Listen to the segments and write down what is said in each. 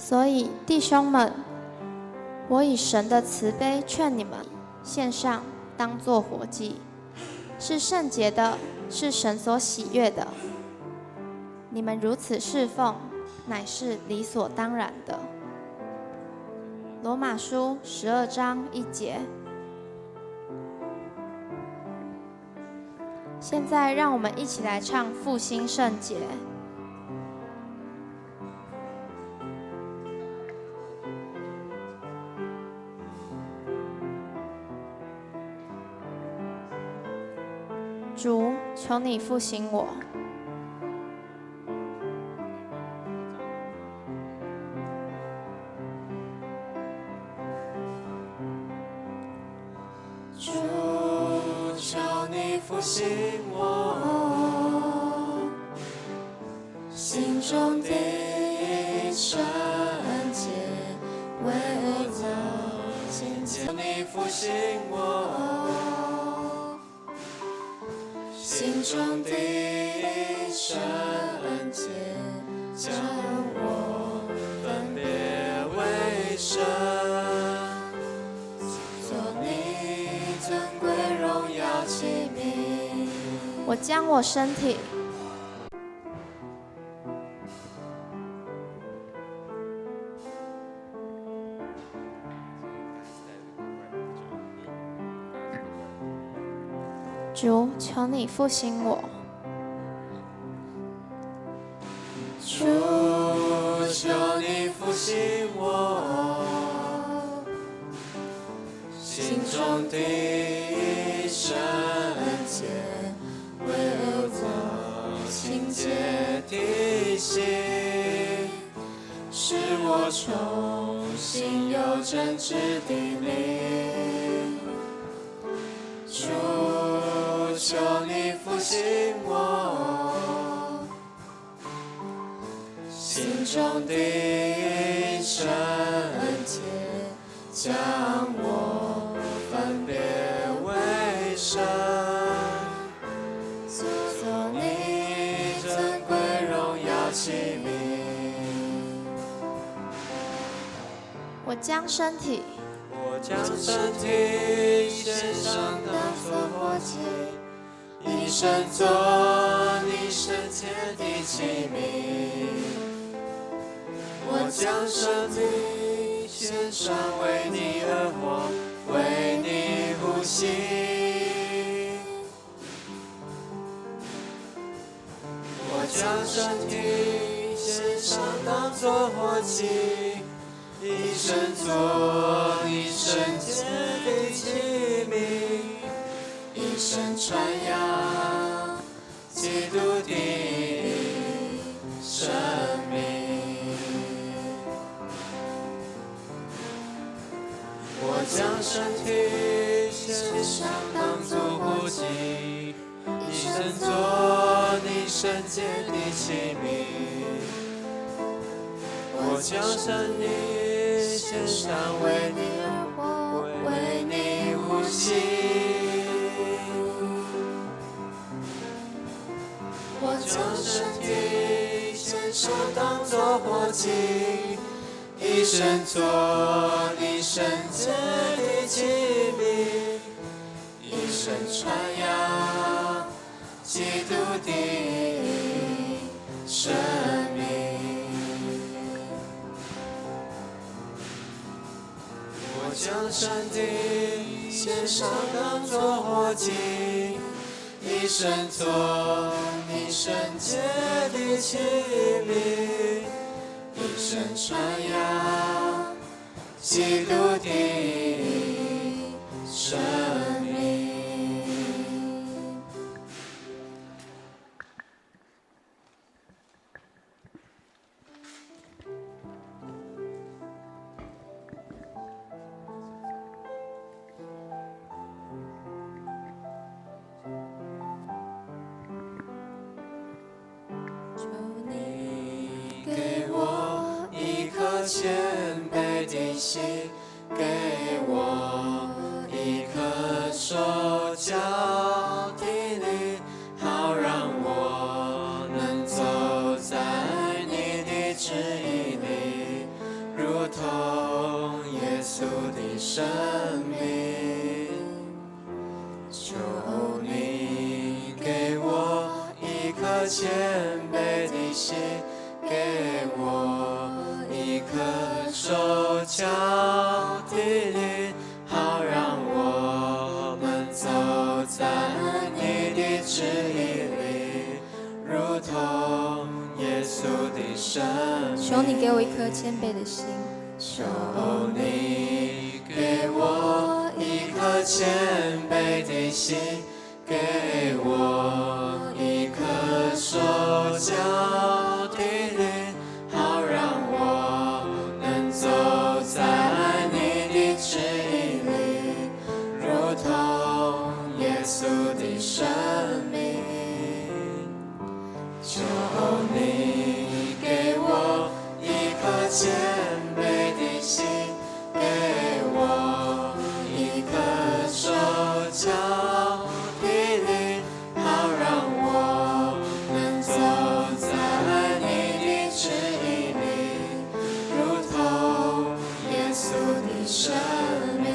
所以弟兄们，我以神的慈悲劝你们，献上当作活祭，是圣洁的，是神所喜悦的。你们如此侍奉，乃是理所当然的。罗马书12章1节。现在让我们一起来唱复兴圣洁。主，求你复兴我。主，求你复兴我，心中的圣洁为我献祭。你复兴我，心中的圣洁将我分别为圣。我将我身体主，求你复兴我。主，求你复兴我，心中的圣洁为我清洁的心，使我重新有真挚的灵。主，求你复兴我，心中的圣洁将我分别为圣。做你尊贵荣耀器皿，我将身体献上当作活祭，以身作你圣洁的器皿。我将身体献上，为你而活，为你呼吸。我将身体献上，当作活祭，以身作你圣洁的器皿，以身传扬基督的生命。我将身体献上，当作活祭，以身作你圣洁的器皿。我将身体献上，为你而活，为你呼吸。我将身体献上，当作活祭，以身作你圣洁的器皿，以身传扬基督的生命。我将身体献上，当作活祭，以身作你圣洁的器皿，以身传扬基督的生命。求你给我一颗谦卑的心，给我一颗颗谦卑的心，给我一颗手脚的灵，好让我们走在你的旨意里，如同耶稣的生命。求你给我一颗谦卑的心，求你给我一颗谦卑的心，给我一颗手脚的灵，好让我能走在你的旨意里，如同耶稣的生命。求你给我一颗谦卑的心，给我一颗手脚的灵，好让我能走在你的旨意里，如同耶稣的生命。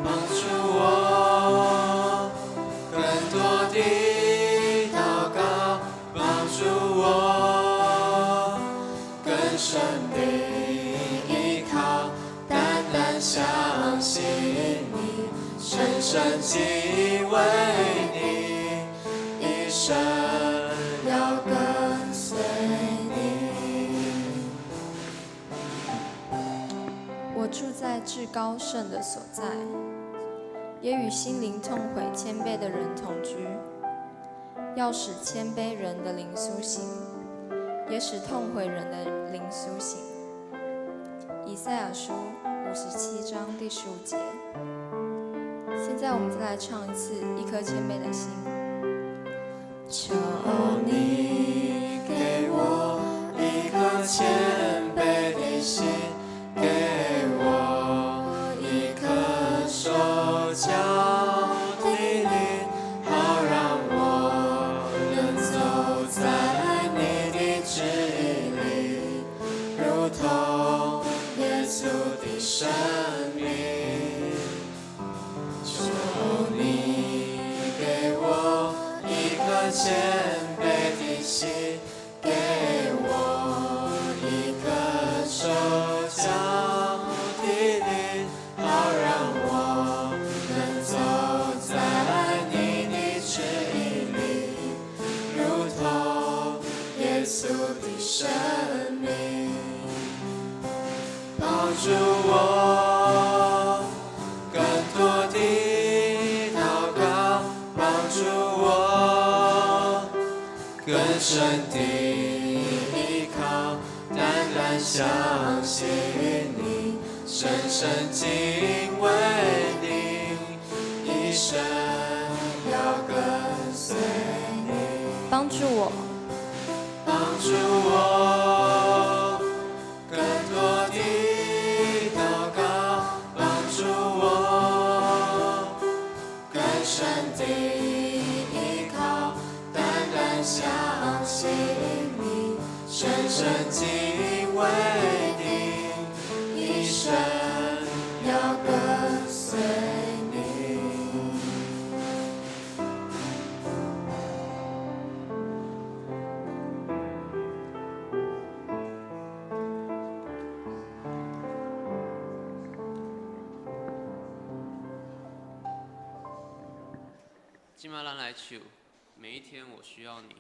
帮助我更多的祷告，帮助我更深的依靠，单单相信你，深深敬畏你，一生要跟随你。我住在至高圣的所在，也与心灵痛悔谦卑的人同居，要使谦卑人的灵苏醒，也使痛悔人的灵苏醒。以赛亚书57章第15节。现在我们再来唱一次《一颗谦卑的心》。求你给我一颗谦卑的心，给我一颗手脚的灵，好让我能走在你的旨意里，如同耶稣的生命。求你给我一颗谦卑的心，给我一颗手脚的灵，好让我能走在你的旨意里，如同耶稣的生命。帮助我更多的祷告，帮助我更深的依靠，单单相信你，深深敬畏你，一生要跟随你。帮助我帮助我更多的祷告，帮助我更深的依靠，单单相信你，深深敬畏你，一生要跟随你。今晚咱来唱，每一天我需要你。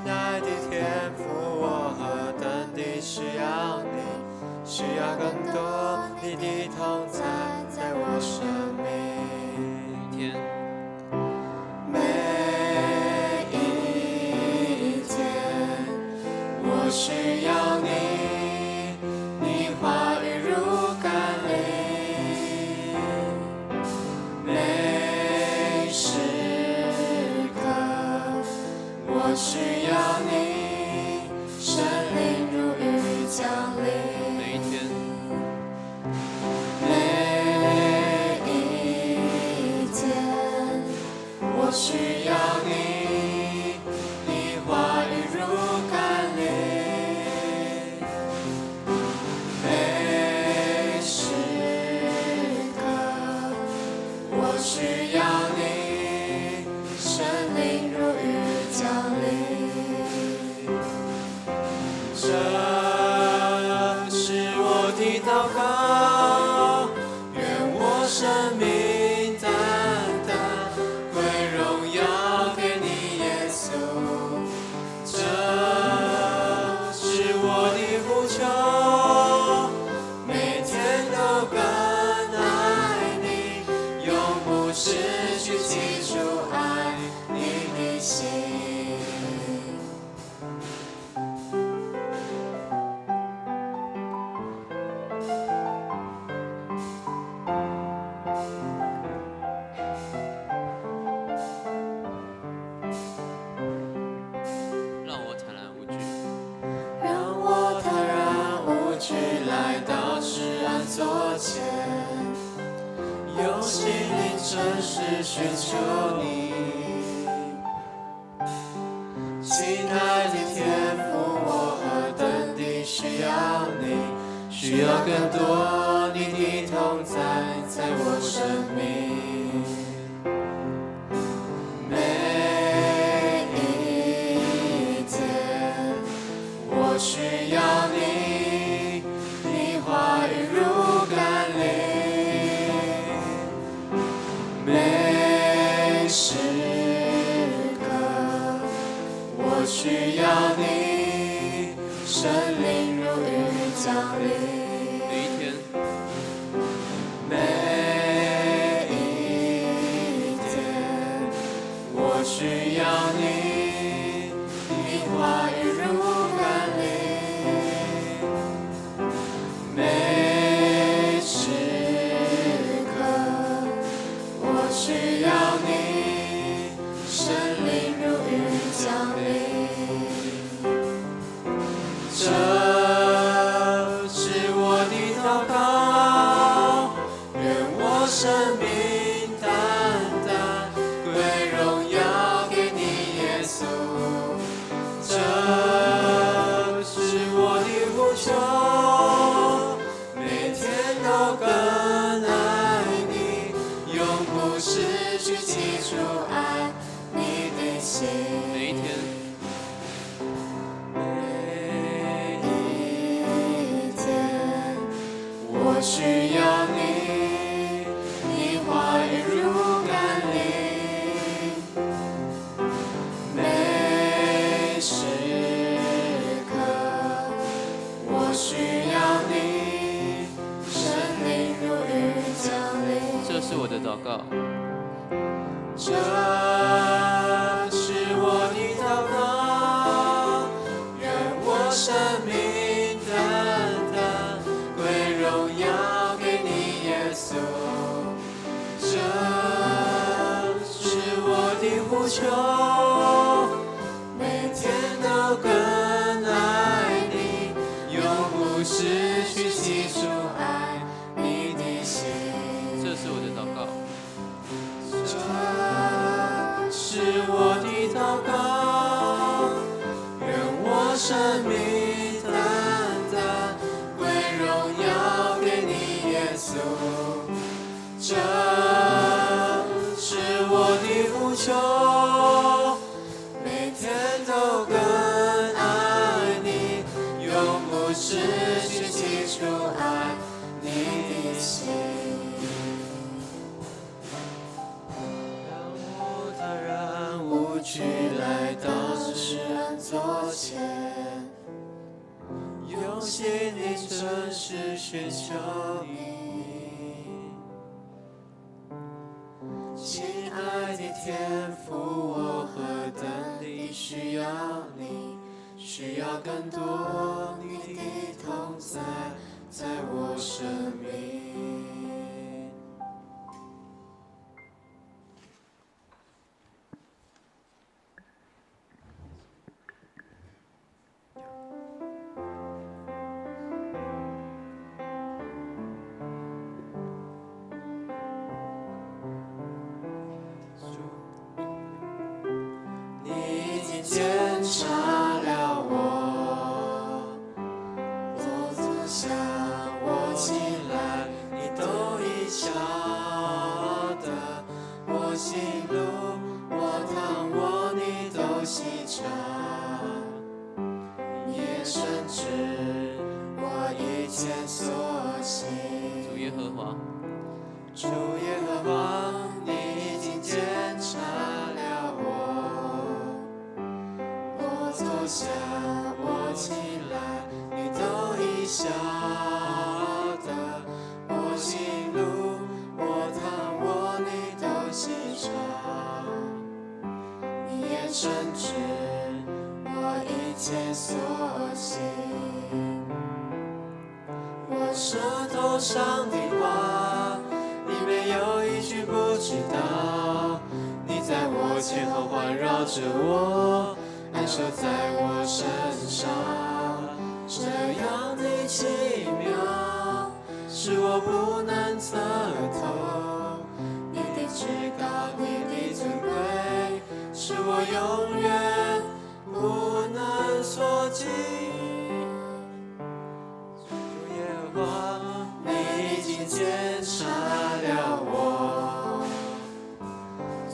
爱的天父，我何等地需要你，需要更多你的同在在我生命。每天每一天，我需要你，你话语如甘霖。每时刻，我需要你，神灵如雨降临。每一天每一天，我需要你，你话语如甘霖。每时刻，我需要你，神灵如雨降临。这是我的祷告，愿我生命单单归荣耀给你，耶稣。这是我的呼求，每天都更爱你，永不失去记住爱你的心。让我坦然无惧，让我坦然无惧来到至暗座前，用心灵诚实寻求你。亲爱的天父，我何等地需要你，需要更多你的同在在我生命。每一天，我需要你，你话语如甘霖。每时刻，我需要你，神灵如雨降临。每一天每一天，我需要你，你话语如甘霖。每时刻，我需要你，神灵如雨降临。这是我的祷告，愿我生命单单归荣耀给你，耶稣。这是我的呼求，每天都更爱你，永不失去记住爱你的心。每一天每一天，我需要你，你话语如甘霖。每时刻，我需要你，神灵如雨降临。这是我的祷告，这是我的祷告，愿我生命单单归荣耀给你，耶稣。这是我的呼求，每天都更爱你，永不失去记住爱你的心。这是我的祷告，这是我的祷告，愿我生命单单归荣耀给你，耶稣。这是我的呼求，每天都更爱你，永不失去记住爱你的心。让我坦然无惧来到这世人座前，用心灵诚实寻求你。亲爱的天父，我何等地需要你，需要更多你的同在，在我生命。检查了我，我坐下，我起来，你都已晓得。我行路，我躺卧，你都细察。你也深知我一切所行。主耶和华，主耶和华，你已经检查了我。我坐下，我起来，你都已晓得。我行路，我躺卧，你都细察。你也深知我一切所行。我舌头上的话，你没有一句不知道。你在我前后环绕着我，安守在我身上，这样的奇妙，是我不能测透。你的至高，你的尊贵，是我永远不能所及。主耶和华，你已经检查了我，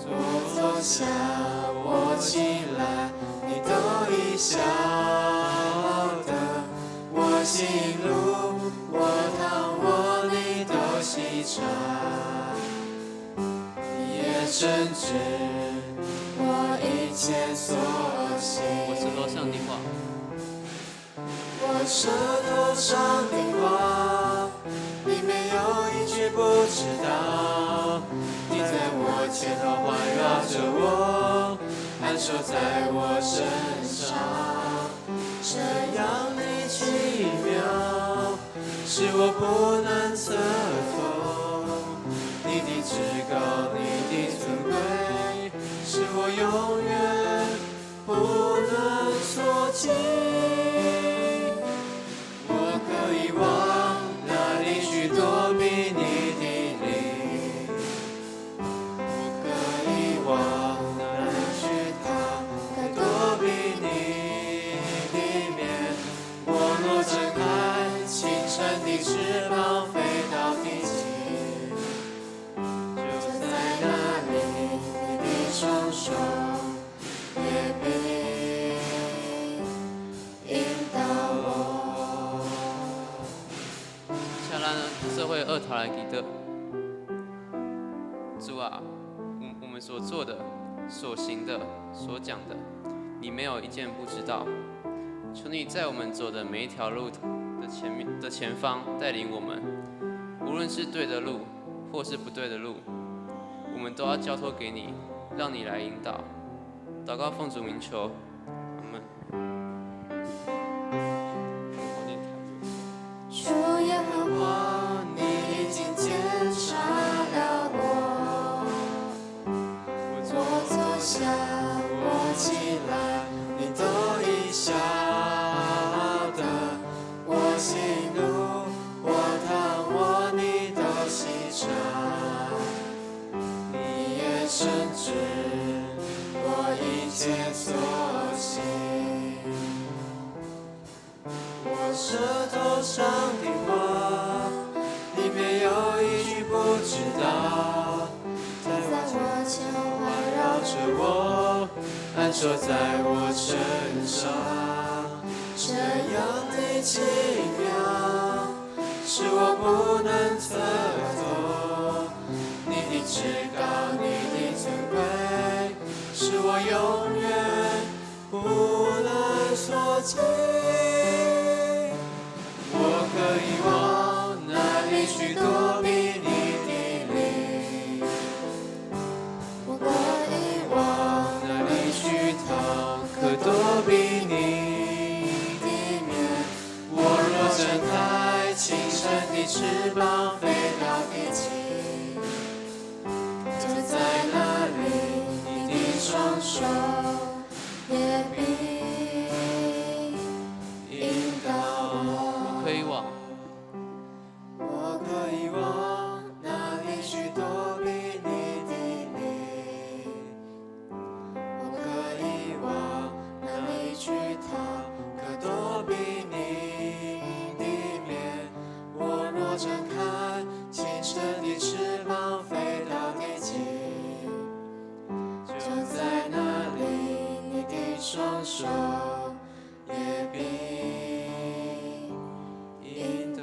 我坐下，我起来，你都已晓得。我行路，我躺卧，你都细察。你也深知我一切所行。我舌头上的话，我舌头上的话，你没有一句不知道。你在我前后环绕着我，安守在我身上，这样的奇妙，是我不能测透。你的至高，你的尊贵，是我永远不能所及。我可以往哪里去躲避你的灵？我可以往哪里去逃开躲避你的面？我若睁开清晨的翅膀，飞到地极，就在那里，你的双手也必引导我。下咱社会二头来记得，主啊，我们所做的、所行的、所讲的，你没有一件不知道。求你在我们走的每一条路的前方带领我们，无论是对的路或是不对的路，我们都要交托给你，让你来引导。祷告奉主名求，阿门。主耶和华，你已经检查了我。我坐下，我起来，你都已晓得。我行路，我躺卧，你都细察。你也深知我一切所行。我舌头上的话，你没有一句不知道。在我前后环绕着我，安守在我身上，这样的奇妙，是我不能测透。你的至高，你的尊贵，是我永远不能际。我可以往哪里去躲避你的灵？我可以往哪里去逃？可躲避你的面。我若展开清晨的翅膀，飞到地极，就在那里，你的双手也必引导我。我可以往我可以往哪里去躲避你的灵？我可以往哪里去逃？可躲避你的面。我若展开清晨的翅膀，飞到地极，就在那里，你的双手也必引导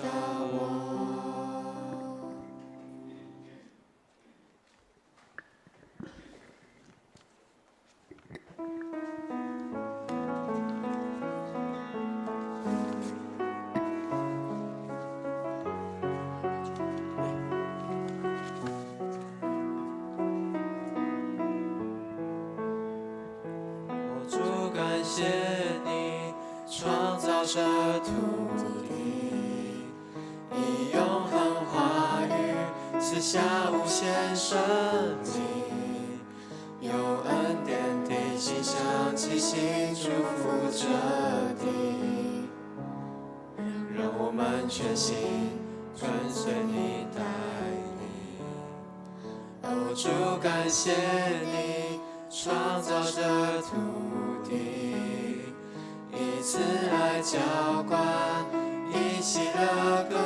我。主，感谢你创造这土地，以永恒话语赐下无限生命，有恩典的心向齐心祝福这地，让我们全心跟随你带领。哦，主，感谢你创造这土地，以慈爱浇灌，以喜乐耕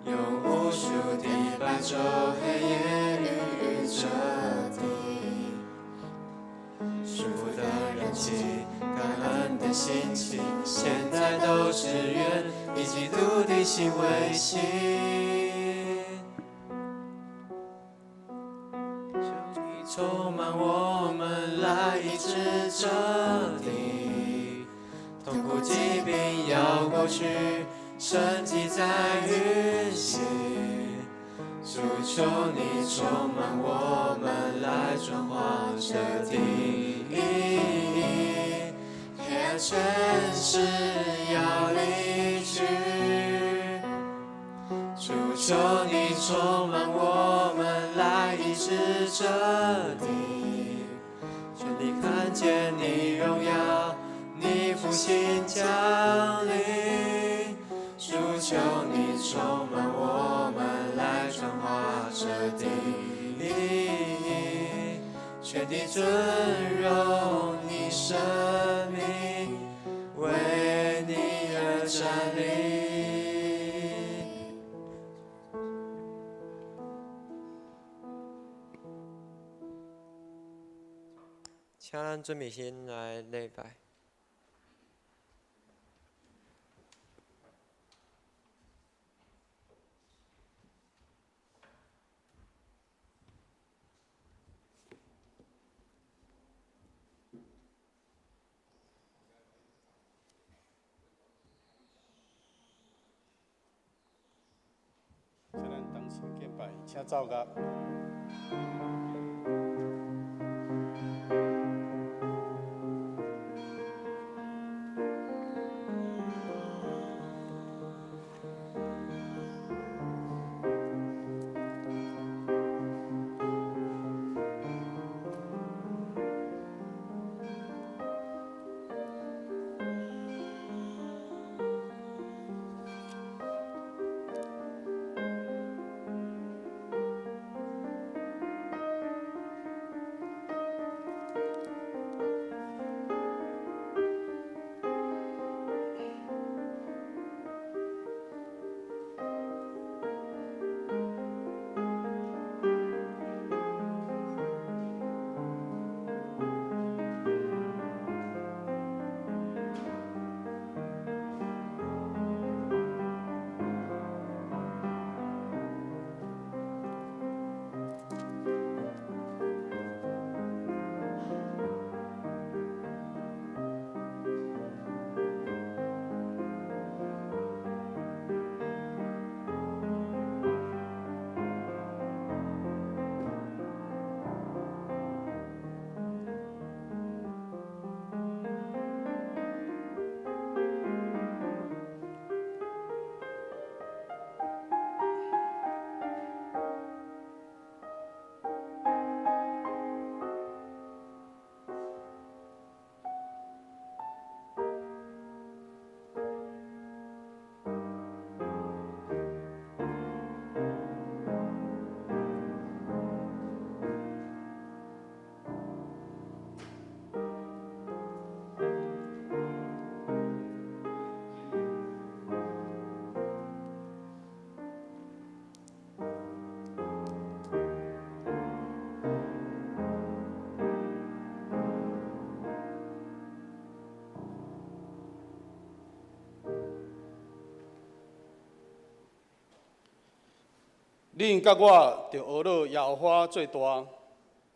耘，用无数的白昼黑夜孕育这地。舒服的人气，感恩的心情，现在都只愿以基督的心为心。充满我们来医治这地，痛苦疾病要过去，身体在运行。主，求你充满我们来转化这地，黑暗权势要离去。主，求你充满我们来医治这地，全地看见你荣耀，你复兴降临。主，求你充满我们来转化这地，全地尊荣你生命，为你而站立。请咱准备先来礼拜。请咱同心敬拜，请奏乐。恁甲我着学了耶和华最大，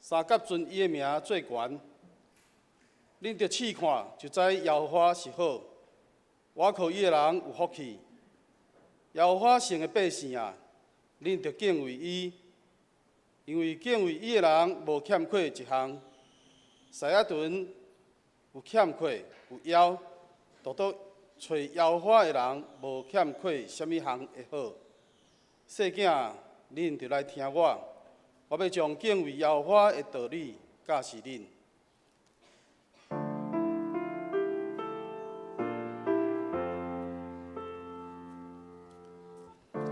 三甲尊伊的名最悬。恁着试看，就知耶和华是好。倚靠伊的人有福气。耶和华神的百姓啊，恁着敬畏伊，因为敬畏伊的人无欠缺一项。西亚顿有欠缺有枵，独独找耶和华的人无欠缺什么项会好。细囝，恁着来听我，我要将敬畏耶和华的道理教示恁。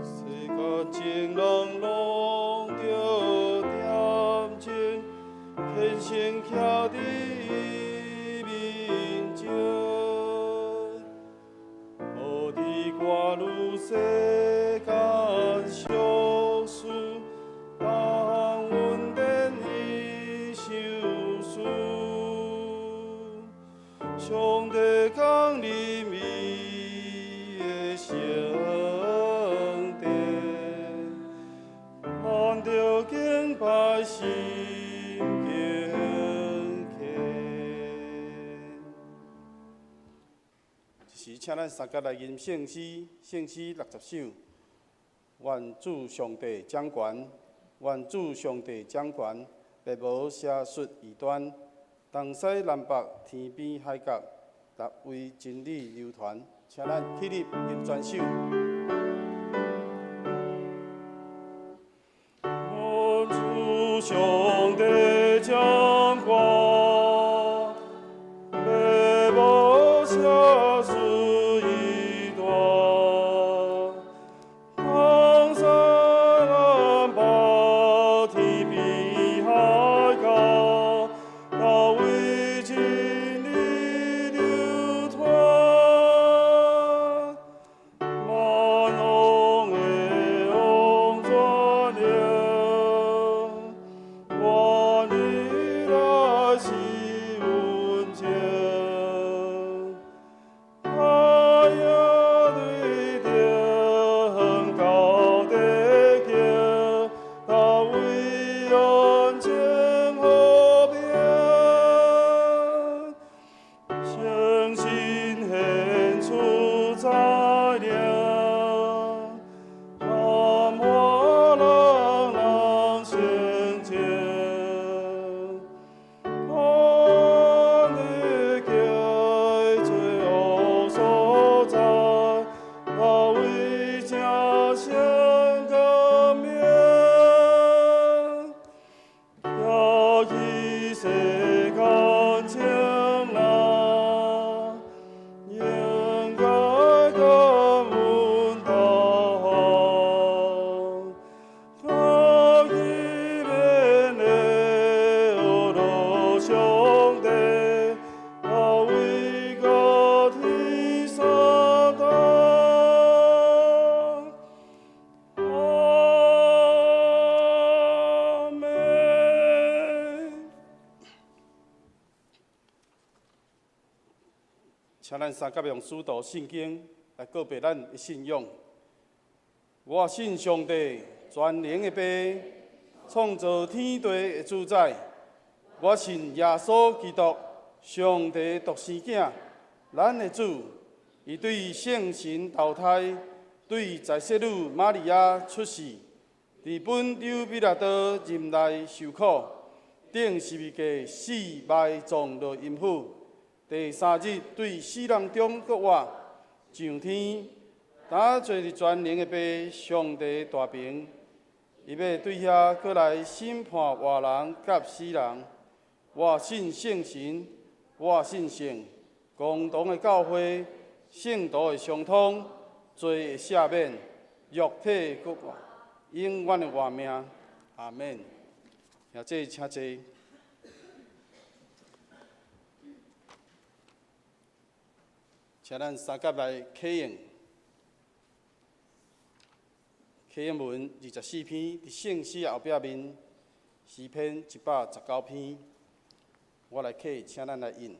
世间情人拢着点情，虔诚徛伫伊面前，无伫我如世间俗事，当阮连伊相思。上帝降临伊的圣殿，咱着敬拜心敬虔。就是请咱三甲来吟圣诗，圣诗60首。愿主上帝掌权，愿主上帝掌权，别无邪术异端。东西南北天边海角，特为真理流传。请咱起立吟全首。愿主上帝掌权，别无邪术异端。东西南北天边海角，特为真理流传。万王的王转了，愿你来是温情。太阳对顶高地行，他为人间和平。诚心献出材料，谈话人人相见。看你行最恶所在，他为家乡革命。要起世间情人，应该感恩导航。他一面的学了上帝，他为个天撒旦。阿门。请咱三甲用使徒圣经来告别咱的信仰。我信上帝全能的爸，创造天地的主宰。我信耶稣基督，上帝独生囝，咱的主。伊对圣神投胎，对在世女玛利亚出世，伫本丢比拉多任内受苦，顶十字架死埋葬落阴府。第三日对死人中搁活，上天，打坐伫全能的爸上帝大屏，伊要对遐搁来审判活人甲死人。我信圣神，我信圣，共同的教会，圣徒的相通，罪的赦免，肉体搁活，永远的活命。阿门。也这请坐。请咱三甲来启应。启应文24篇，伫圣诗后壁面，诗篇119篇。我来启，请咱来引。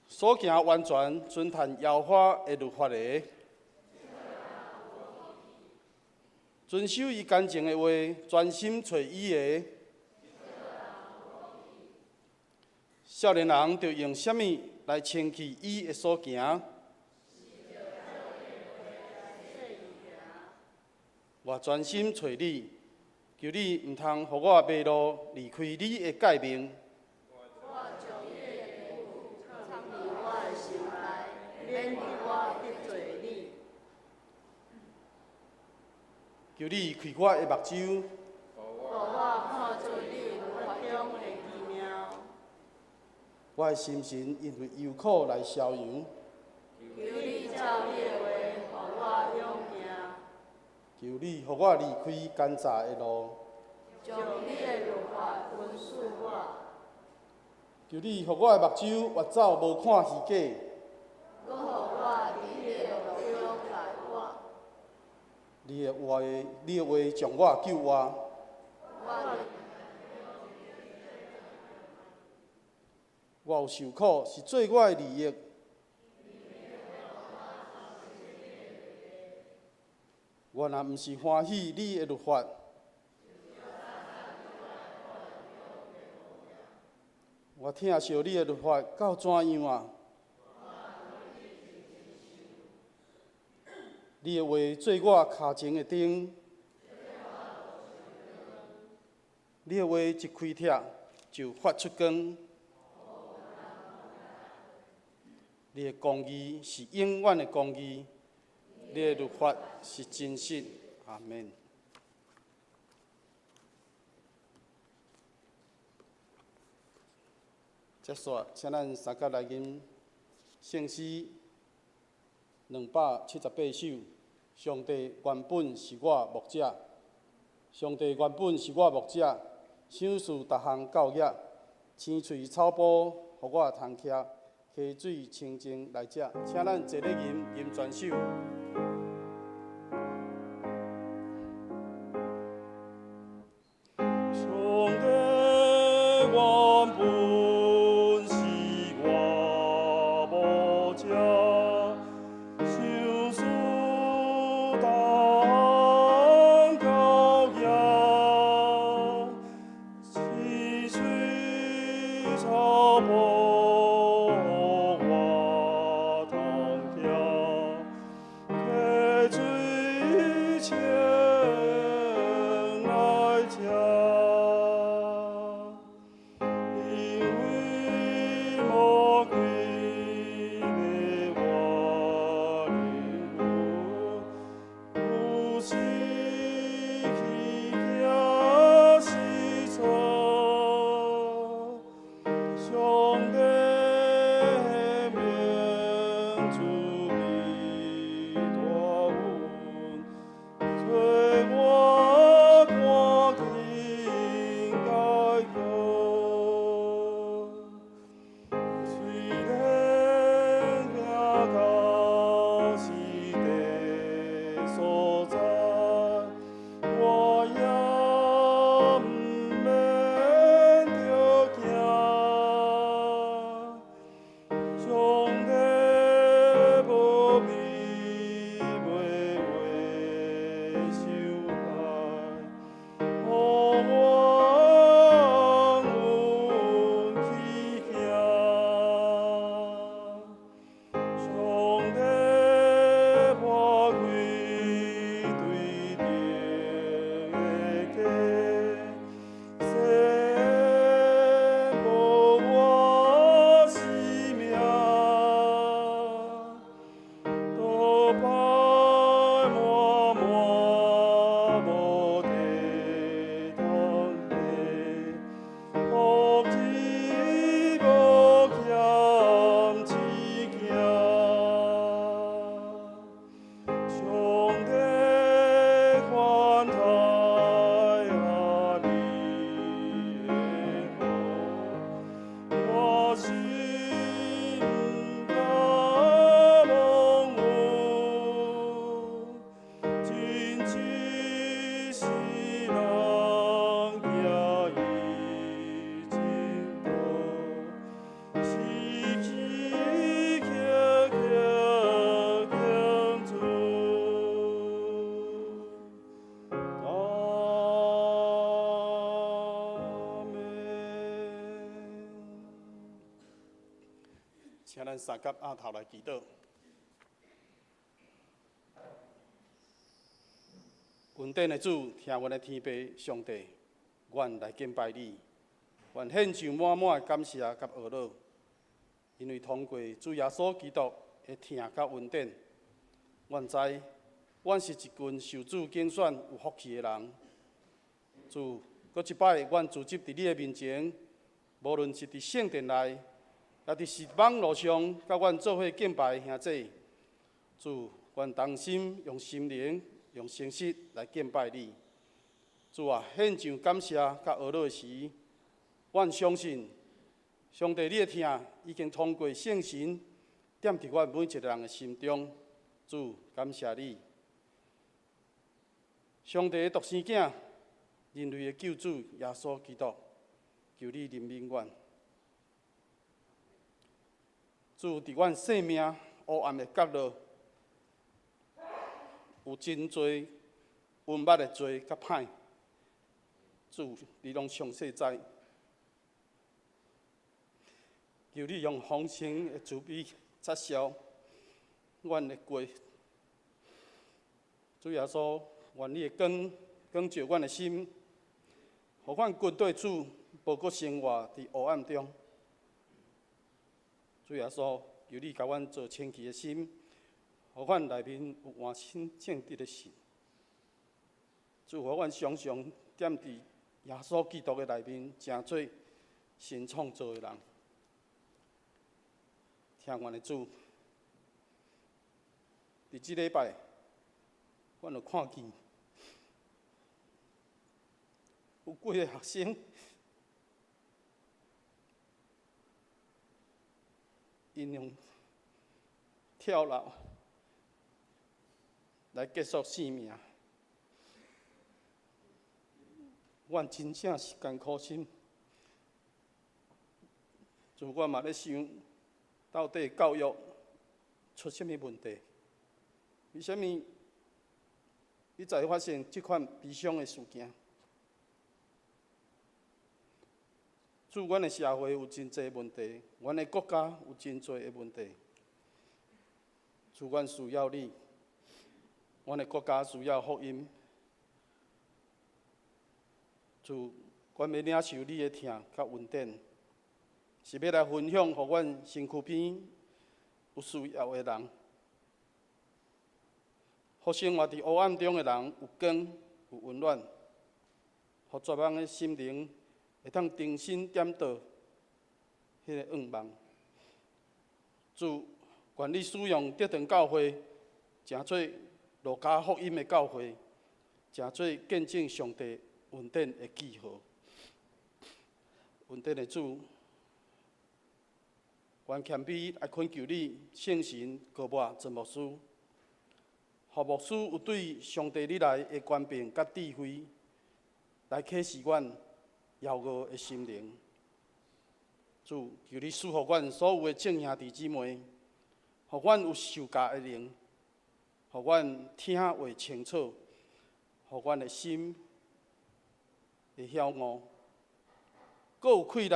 所行完全遵趁耶和华的律法的，遵守伊干净的话，专心找伊的。少年人着用什么来清气伊的所行？我专心找你，求你毋通互我迷路，离开你的诫命。求你开我的目睭，我的心神因为忧苦来消扬。求你，互我离开奸诈的路。求你，互我的目睭越走无看虚假。你的话将我救活。我有受苦，是做我的利益。我若毋是欢喜你的律法，我听受你的律法到怎样啊？你的话做我脚前的灯，你的话一开帖就发出光。你的公义是永远的公义，你的律法是真实。阿免。接续，请咱三甲来吟圣诗278首。上帝原本是我牧者，上帝原本是我牧者，赏赐逐项教业，青翠草埔，互我通徛。溪水清净来者，请咱坐咧吟全首。上帝原本是我牧者，赏赐逐项教业，青翠草埔。上帝请咱三甲额头来祈祷。恩典的主，听阮的天父上帝，阮来敬拜你，愿献上满满的感谢甲懊恼，因为通过主耶稣基督的听甲恩典，阮知阮是一群受主拣选有福气的人。主，搁一摆，阮聚集伫你的面前，无论是伫圣殿内，也伫是网络上，甲阮做伙敬拜的兄弟，主，阮同心用心灵、用诚实来敬拜你。主啊，献上感谢甲懊恼时，阮相信上帝你的听已经通过圣神点伫阮每一个人的心中。主，感谢你，上帝的独生囝，人类的救主耶稣基督，求你怜悯阮。主，伫阮生命黑暗的角落，有真多温捌的罪甲歹，主，你拢详细知。求你用丰盛的慈悲撤销阮的过。主耶稣，愿你的光照阮的心，互阮军队主无搁生活伫黑暗中。主耶稣，求你甲阮做清气的心，互阮内面有换新正直的心。主，互阮常常踮伫耶稣基督的内面，成做新创造的人。听阮的主，伫即礼拜，阮就看见有几个学生，因用跳楼来结束生命。阮真正是艰苦心，就我嘛咧想，到底教育出什么问题？为什么一再发生这款悲伤的事件？主，阮的社会有真侪问题，阮的国家有真侪的问题。主，阮需要你，阮的国家需要福音。主，阮要领受你的听甲恩典，是要来分享，互阮身躯边有需要的人，互生活伫黑暗中的人有光有温暖，互绝望的心灵会当重新点倒迄个愿望。主，愿你使用德堂教会，诚做路加福音的教会，诚做见证上帝恩典的记号。恩典的主，愿谦卑来恳求你圣神高抹真牧师，互牧师有对上帝你来的权柄甲智慧，来启示阮骄傲的心灵。主，求你赐予阮所有的众兄弟姊妹，互阮有受教的灵，互阮听话清楚，互阮的心会晓悟，阁有气力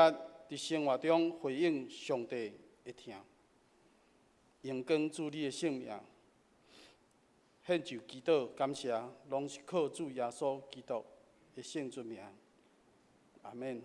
伫生活中回应上帝的听，荣光主你的性命，献上祈祷感谢，拢是靠主耶稣基督的圣尊名。阿免。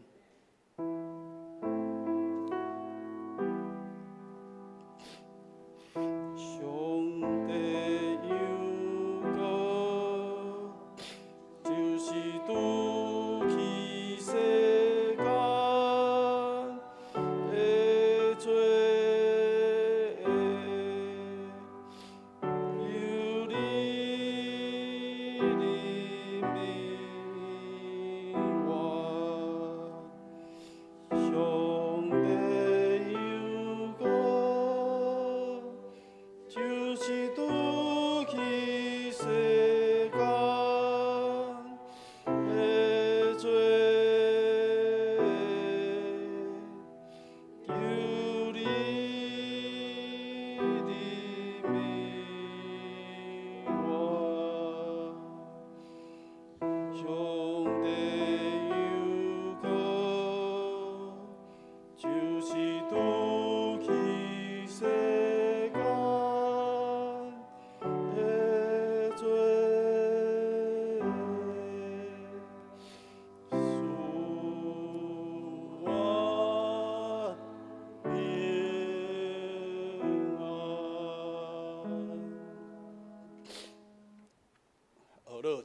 上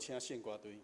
请献歌队。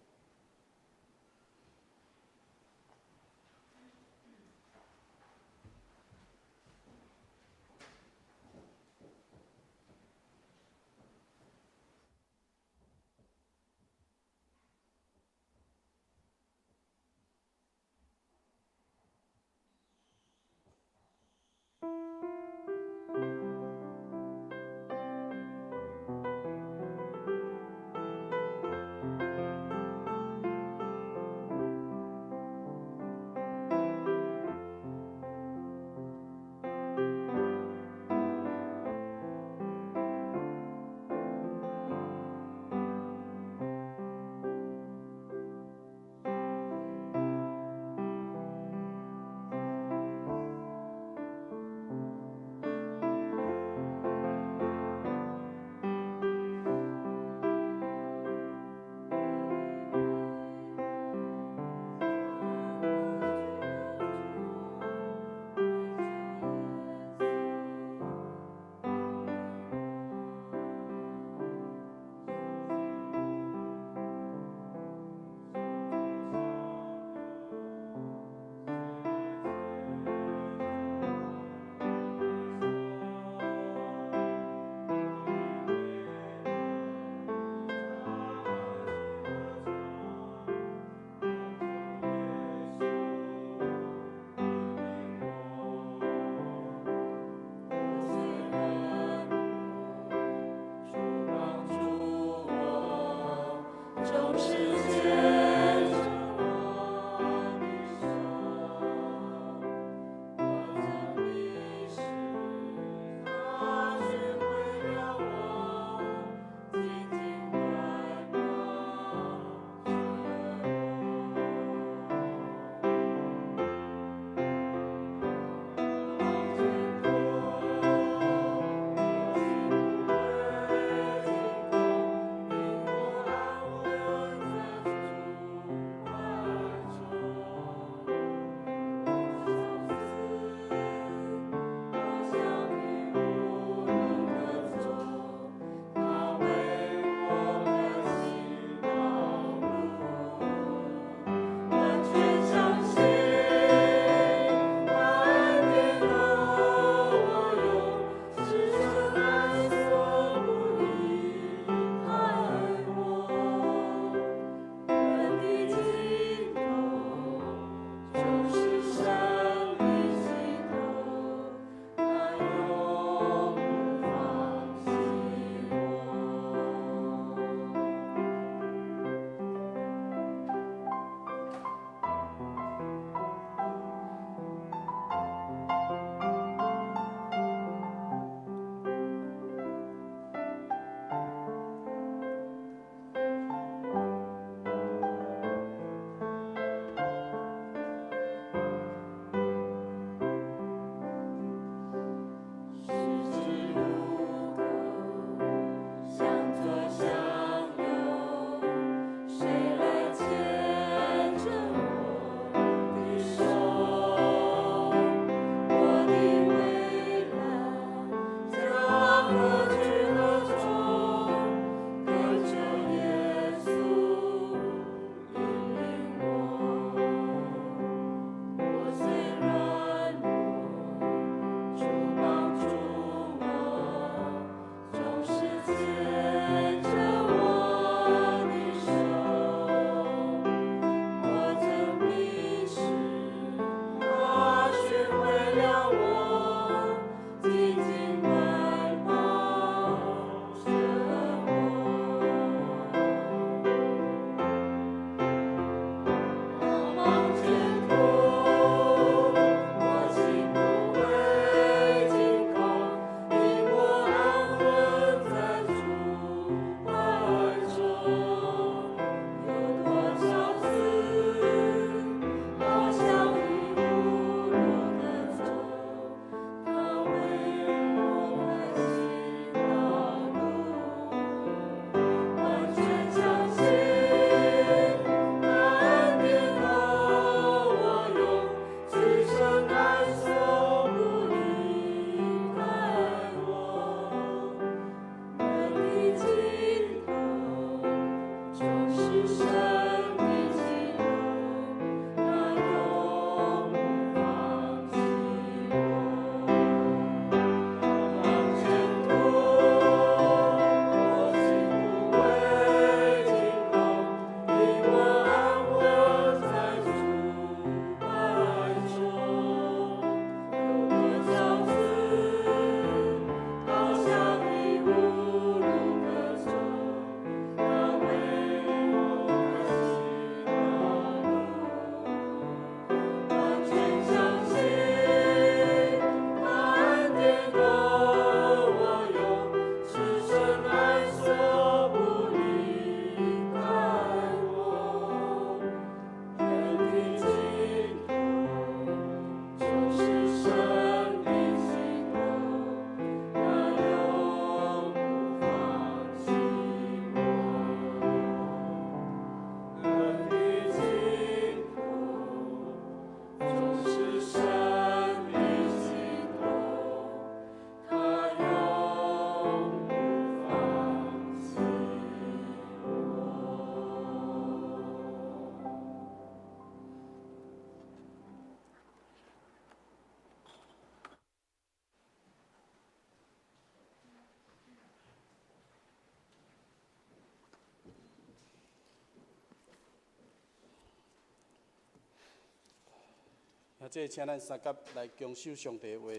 或者请咱三甲来恭守上帝的话。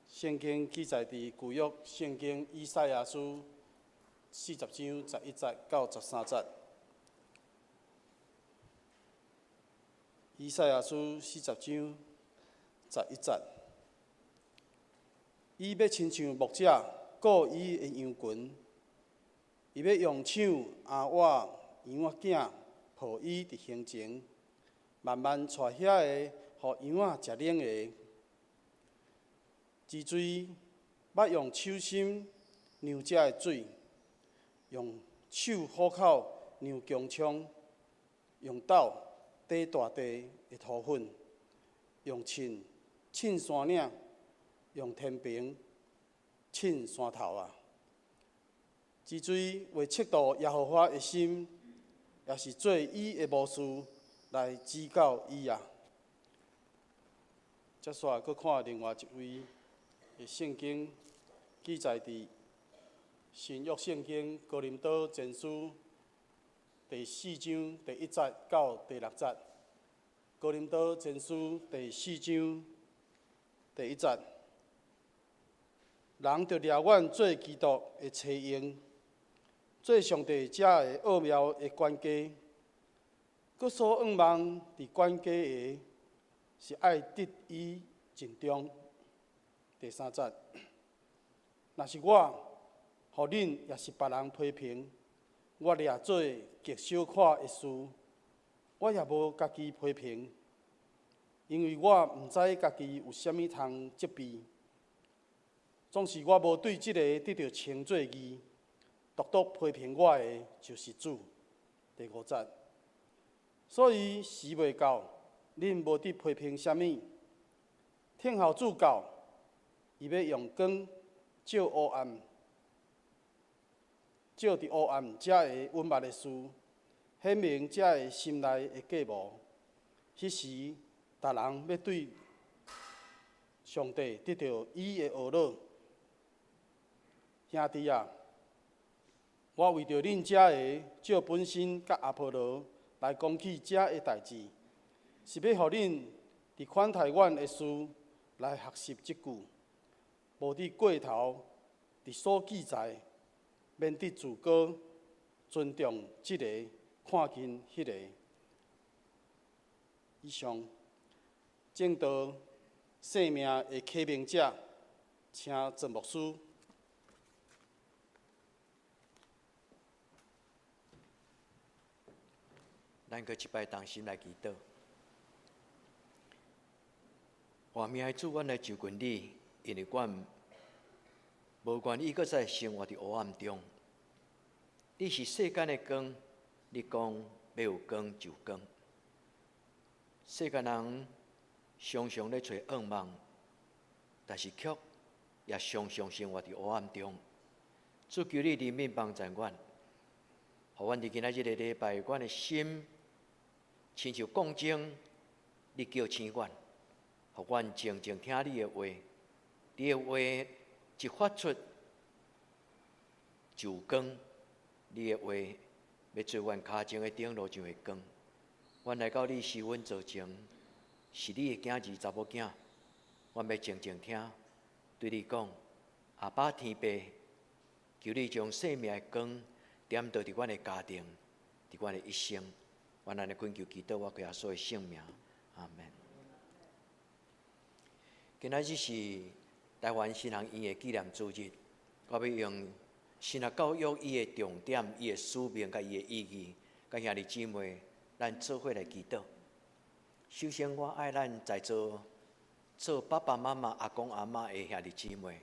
圣经记载伫旧约圣经以赛亚书40章11节到13节。以赛亚书40章11节，伊要亲像牧者顾伊的羊群，伊要用手按我羊仔囝，抱伊伫胸前，慢慢带遐个，互羊仔食冷的。之水捌用手心酿这的水，用手虎口酿姜葱，用斗滴大地的土粉，用秤称山岭，用天平称山头啊！之水为测度耶和华的心，也是做伊的魔术来指教伊啊。接下来，佫看另外一位的圣经记载伫新约圣经哥林多前书第4章第1节到第6节。哥林多前书第4章第1节，人着掠阮做基督的妻用，做上帝者的奥妙的管家，佮所仰望伫管家的，是爱得伊尽忠。第3节，若是我，互恁也是别人批评，我掠做极小可的事，我也无家己批评，因为我毋知家己有啥物通责备。总是我无对即个得到称作义，独独批评我的就是主。第5节，所以时未到，恁无得批评啥物，听候主教。伊要用光照黑暗，照伫黑暗遮个隐密的事，显明遮个心内的计谋。迄时，逐人要对上帝得到伊的懊恼。兄弟啊，我为着恁遮个照本身甲阿波罗来讲起遮个代志，是要互恁伫款待阮的事来学习即句。无伫过头，伫所记载，免得自高，尊重即个，看轻迄个。以上，正道生命的启明者，请郑牧师。咱搁一摆同心来祈祷。换命的主，阮来求群你。因为阮无愿意搁再生活伫黑暗中。你是世间的光，你讲要有光就光。世间人常常咧找仰望，但是却也常常生活伫黑暗中。主求你怜悯帮助阮，互阮伫今仔日的礼拜，阮的心亲像光钟，你叫醒阮，互阮静静听你的话。你的话一发出就光，你的话要做阮脚前的灯路上的光。阮来到你时阮做前，是你的囝儿查某囝，阮要静静听，对你讲，阿爸天父，求你将生命的光点到伫阮的家庭，伫阮的一生。阮安尼恳求祈祷，我耶稣的圣名，阿门。今仔日是台湾新航医的纪念主日，我要用新学教育伊的重点、伊的使命、甲伊的意义，甲兄弟姊妹，咱做伙来祈祷。首先，我爱咱在座做爸爸妈妈、阿公阿嬷的兄弟姊妹，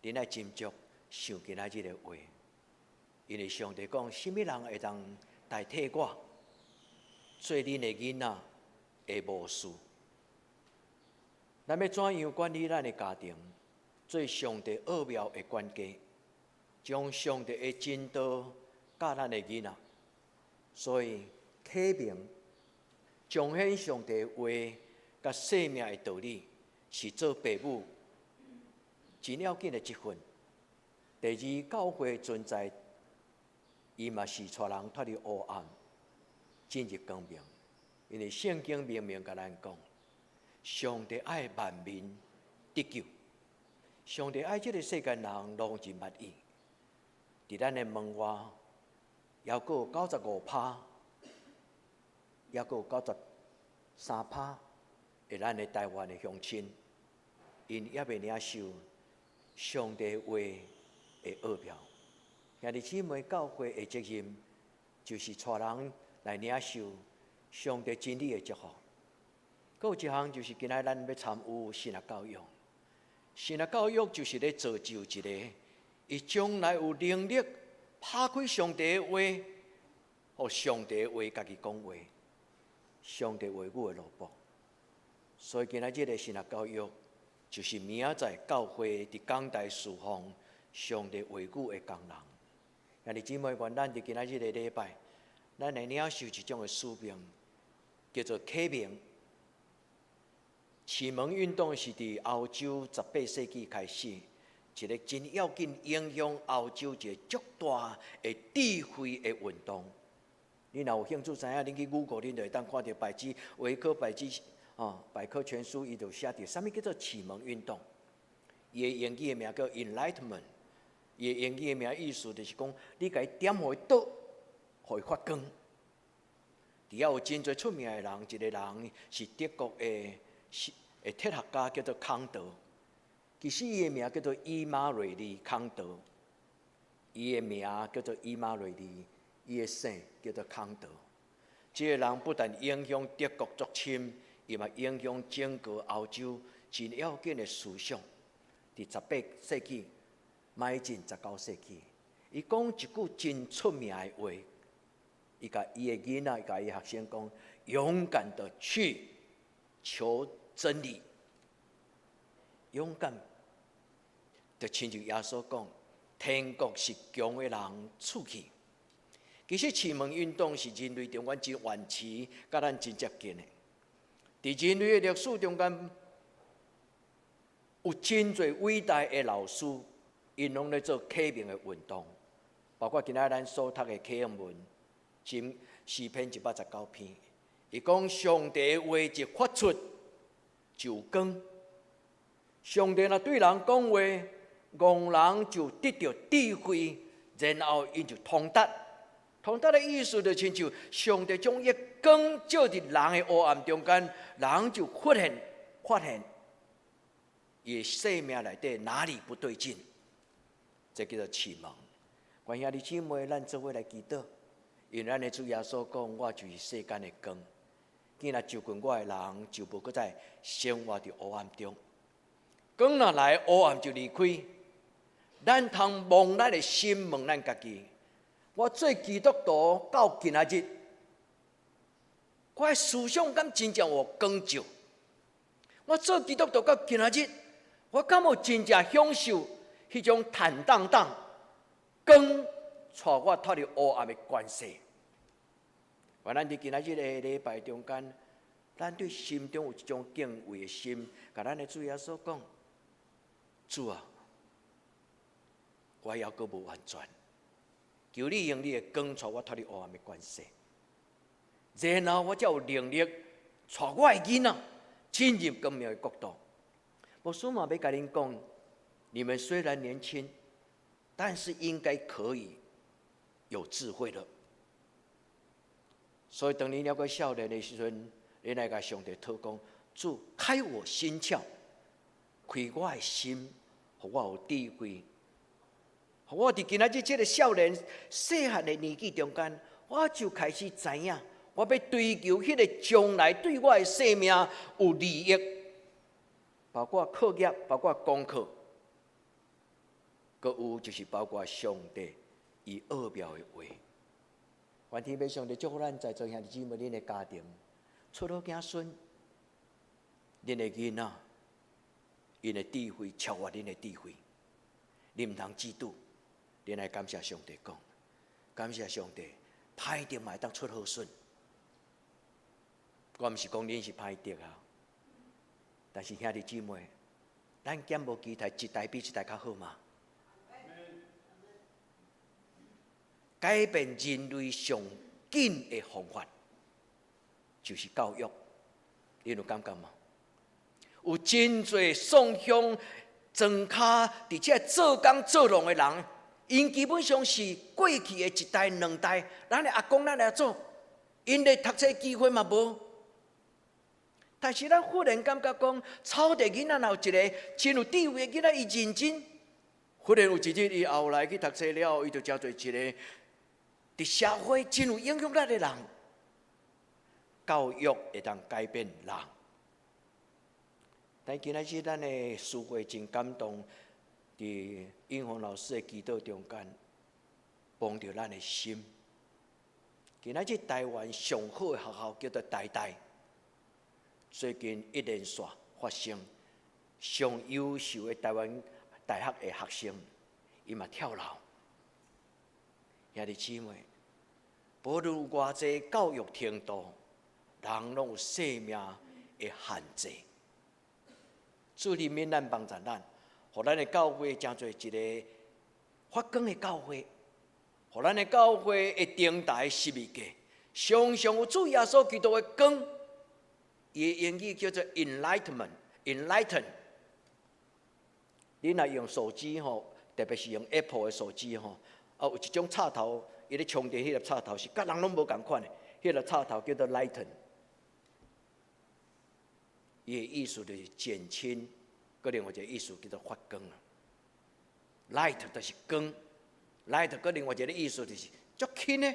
恁爱斟酌想今仔日的话，因为上帝讲，什么人会当代替我做恁的囡仔的魔术？咱要怎样管理咱的家庭，做上帝奥妙的管家，将上帝的真道教咱的囡仔。所以启明、彰显上帝的话甲生命的道理，是做父母真要紧的一份。第二，教会存在，伊嘛是带人脱离黑暗，进入光明，因为圣经明明甲咱讲，上帝爱万民得救，上帝爱这个世间人拢尽满意。伫咱的门外，还有95%，还有93%的咱的台湾的乡亲，因也未领受上帝话的奥妙。兄弟姊妹，教会的责任就是带人来领受上帝真理的祝福。还有一项就是今仔咱要参与神学教育。神学教育就是咧造就一个，伊将来有能力拍开上帝的话，互上帝的话家己讲话，上帝话语的路谱。所以今仔日的神学教育，就是明仔载教会伫讲台侍奉上帝话语的工人。兄弟姊妹，愿咱伫今仔日的礼拜，咱来领受一种的使命，叫做启明。启蒙运动是伫欧洲18世纪开始，一个真要紧影响欧洲一个足大的智慧的运动。你若有兴趣知影，恁去Google，恁就会当看到百科维科百科全书，伊就写着啥物叫做启蒙运动。伊的英语的名叫 Enlightenment， 伊的英语的名意思就是讲，你甲伊点互伊倒，互伊发光。伫遐有真侪出名的人，一个人是德国的哲学家，叫做康德。其实伊的名叫做伊马瑞利康德，伊的名叫做伊马瑞利，伊的姓叫做康德。这个人不但影响德国足深，伊嘛影响整个欧洲真要紧的思想。伫18世纪迈进19世纪，伊讲一句真出名的话，伊甲伊的囡仔，甲伊学生讲：勇敢的去求真理。勇敢，就亲像耶稣讲，天国是强的人出去。其实启蒙运动是人类中间真原始，甲咱真接近的。伫人类的历史中间，有真侪伟大的老师，因拢咧做启蒙的运动，包括今仔咱所读的启蒙文，诗篇119篇，伊讲上帝的话一发出就光。上帝若对人讲话，戆人就得到智慧，然后因就通达。通达的意思就亲像上帝将伊光照伫人的黑暗中间，人就发现伊生命内底哪里不对劲，这叫做启蒙。愿兄弟姊妹，咱做伙来祈祷，因为咱的主耶稣讲：“我就是世间的光。既然就近我的人，就无搁再生活伫黑暗中。光若来，黑暗就离开。咱通望咱的心，问咱家己：我做基督徒到今仔日，我的思想敢真正有光照？我做基督徒到今仔日，我敢有真正享受迄种坦荡荡光带我脱离黑暗的关系？愿咱伫今仔日的礼拜中间，咱对心中有一种敬畏的心，甲咱的主耶稣讲：主啊，我还阁无完全，求你用你的光带我脱离黑暗的关系，然后我才有能力带我的囡仔进入光明的国度。牧师嘛要甲恁讲，你们虽然年轻，但是应该可以有智慧了。所以当你了解少年的时阵，你来甲上帝祷讲：主开我心窍，开我的心，互我有智慧，互我伫今仔日这个少年细汉的年纪中间，我就开始知影，我要追求迄个将来对我的生命有利益，包括课业，包括功课，阁有就是包括上帝伊奥妙的话。愿天父上帝祝福咱在座兄弟姊妹，恁的家庭出好子孙，恁的囡仔，因的智慧超越恁的智慧，恁唔通嫉妒，恁来感谢上帝讲，感谢上帝，歹德嘛会当出好孙。我唔是讲恁是歹德啊，但是兄弟姊妹，咱减无期待一代比一代较好嘛。改变人类上紧的方法，就是教育，你有感觉吗？有真侪送香、装卡，而且做工做农的人，因基本上是过去的一代、两代，咱的阿公、咱的阿祖，因的读册机会嘛无。但是咱忽然感觉讲，草地囡仔有一个真有智慧的囡仔，伊认真。忽然有一日，伊后来去读册了，伊就交做一个伫社会真有影响力的人。教育会当改变人。但今仔日咱的思会真感动，伫英宏老师的祈祷中间，帮着咱的心。今仔日台湾上好的学校叫做台大，最近一连串发生上优秀的台湾大学的学生，伊嘛跳楼。兄弟姊妹，无论有偌济教育程度，人拢有生命的限制。主怜悯咱，帮助咱，互咱的教会成做一个发光的教会，互咱的教会的灯台12个，常常有主耶稣基督的光。伊的英语叫做 enlighten。你若用手机吼，特别是用 Apple 的手机吼，有一种插头，伊咧充电迄个插头是甲人拢无共款的，迄个插头叫做 lighten。伊的意思就是减轻，搁另外一个意思叫做发光啊。light 就是光 ，light 搁另外一个意思就是足轻的。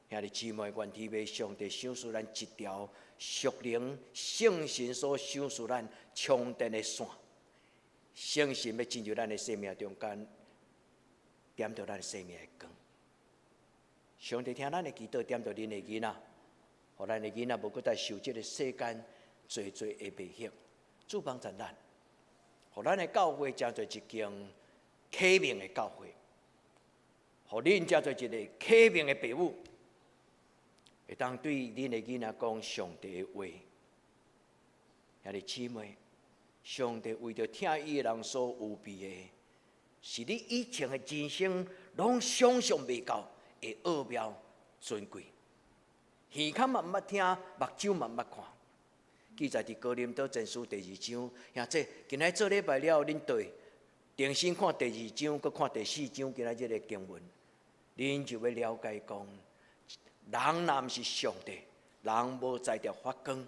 兄弟姊妹，愿天父上帝赏赐咱一条属灵圣神所赏赐咱充电的线，圣神要进入咱的生命中间，点着咱的生命的光。上帝听咱的祈祷，点着恁的囡仔。互咱的囡仔无搁再受这个世间最的迷惑，主帮助咱，互咱的教会成做一间启明的教会，互恁成做一个启明的父母，会当对恁的囡仔讲上帝的话。兄弟姊妹，上帝为着听伊的人所有备的，是你以前的人生拢想象未到的奥妙尊贵。耳孔嘛毋捌听，目睭嘛毋捌看。记载伫哥林多前书第2章，兄弟，今仔做礼拜了，恁对重新看第2章，搁看第4章，今仔日的经文，恁就要了解讲，人若毋是上帝，人无才调发光，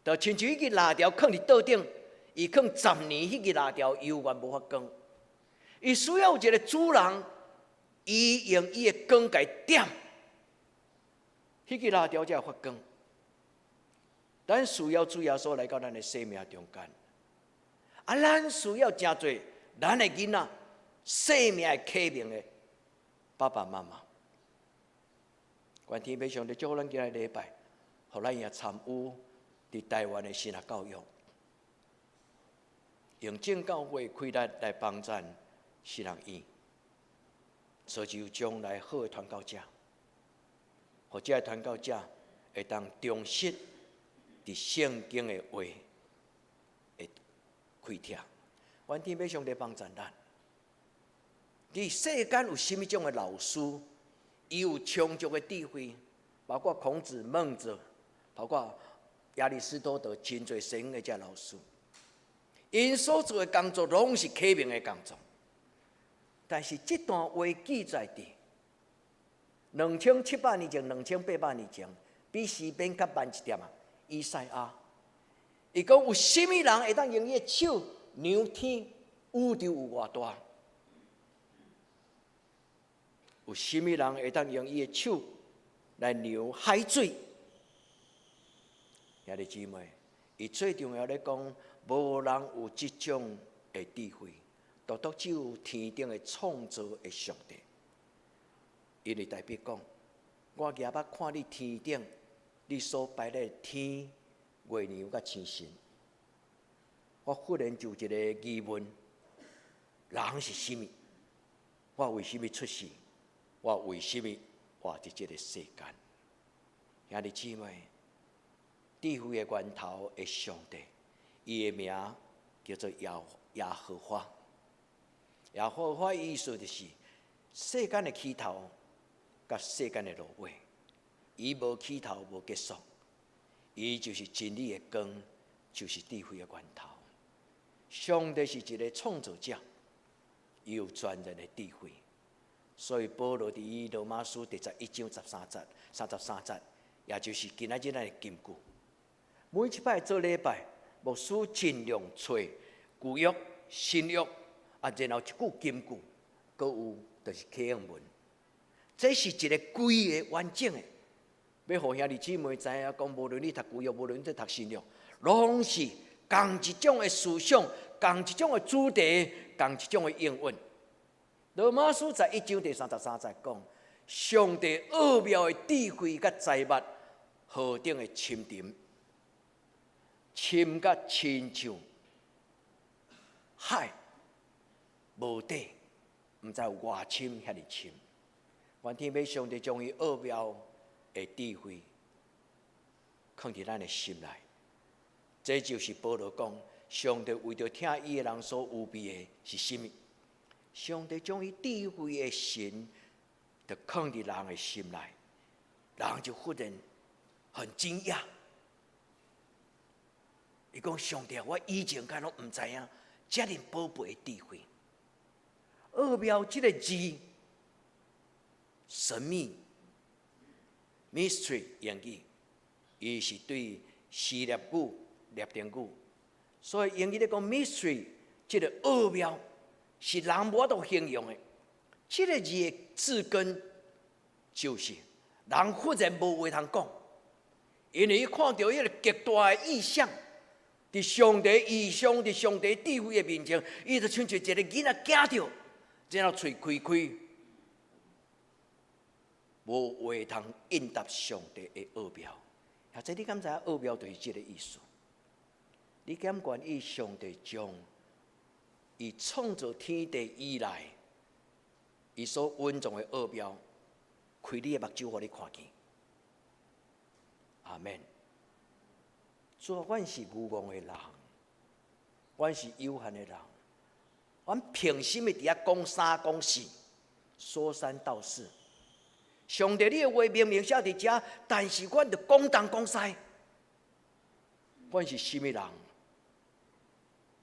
就亲像迄个蜡条放伫桌顶，伊放10年，迄个蜡条永远无发光。伊需要有一个主人，伊用伊的光来点。迄个蜡条才会发光，咱需要主耶稣来到咱的生命中间，咱需要真多咱的囡仔生命的启明的爸爸妈妈。愿天父上帝祝福咱今日礼拜，互咱也参与伫台湾的神学教育，用正教会开力来帮助神学院，造就将来好的传教者。或者传教者会当忠实伫圣经的话会开帖。愿天父上帝帮助咱。伫世间有甚物种的老师，伊有充足的智慧，包括孔子、孟子，包括亚里士多德，真侪神的这老师，因所做的工作拢是启明的工作。但是这段话记载伫2700年前、2800年前，比西边较慢一点啊。以赛亚，伊讲有甚物人会当用伊的手量天，宇宙有偌大？有甚物人会当用伊的手来量海水？兄弟姊妹，伊最重要咧讲，无人有即种的智慧，独独只有天顶的创造的上帝。因为代表讲，我举目看你天顶，你所摆的天、月亮甲星星，我忽然就有一个疑问：人是甚物？我为甚物出世？我为甚物活伫这个世间？兄弟姊妹，智慧的源头的上帝，伊的名叫做耶和华。耶和华意思就是世间的起头。甲世间的落尾，伊无起头无结束，伊就是真理的光，就是智慧的源头。上帝是一个创造者，伊有全然的智慧。所以保罗伫伊罗马书第11章33节，也就是今仔日咱的金句。每一摆做礼拜，牧师尽量找旧约、新约，然后一句金句，搁有就是启应文。这是一个规个完整的，要互兄弟姊妹知影讲，无论你读旧约，无论你读新约，拢是共一种的思想，共一种的主题，共一种的应用。罗马书在1章第33节讲，上帝奥妙的智慧甲财物，何等的深沉，深甲亲像海无底，毋知有偌深遐尼深。愿天父上帝将伊奥妙的智慧放伫咱的心内。这就是保罗讲，上帝为着听伊的人所预备的是甚物？上帝将伊智慧的神，就放伫人的心内，人就忽然很惊讶。伊讲：上帝，我以前敢拢毋知影，遮尔宝贝的智慧。奥妙这个字，神秘 （mystery） 英语，伊是对希腊语、拉丁语，所以英语咧讲 mystery， 这个奥妙。是人无法度形容的，这个字的字根就是人忽然无话通讲，因为伊看到迄个极大的意象，伫上帝意象，伫上帝智慧的面前，伊就像一个囡仔惊着，然后喙开开，无话通应答上帝的奥妙。或者你敢知影奥妙就是这个意思？你敢愿意上帝将？伊创造天地以来，伊所蕴藏的奥妙，开你的目睭，互你看见。阿免。主啊，阮是无望的人，阮是有限的人，阮平心的伫遐讲三讲四，说三道四。上帝，你的话明明写伫遮，但是阮就讲东讲西。阮是甚物人？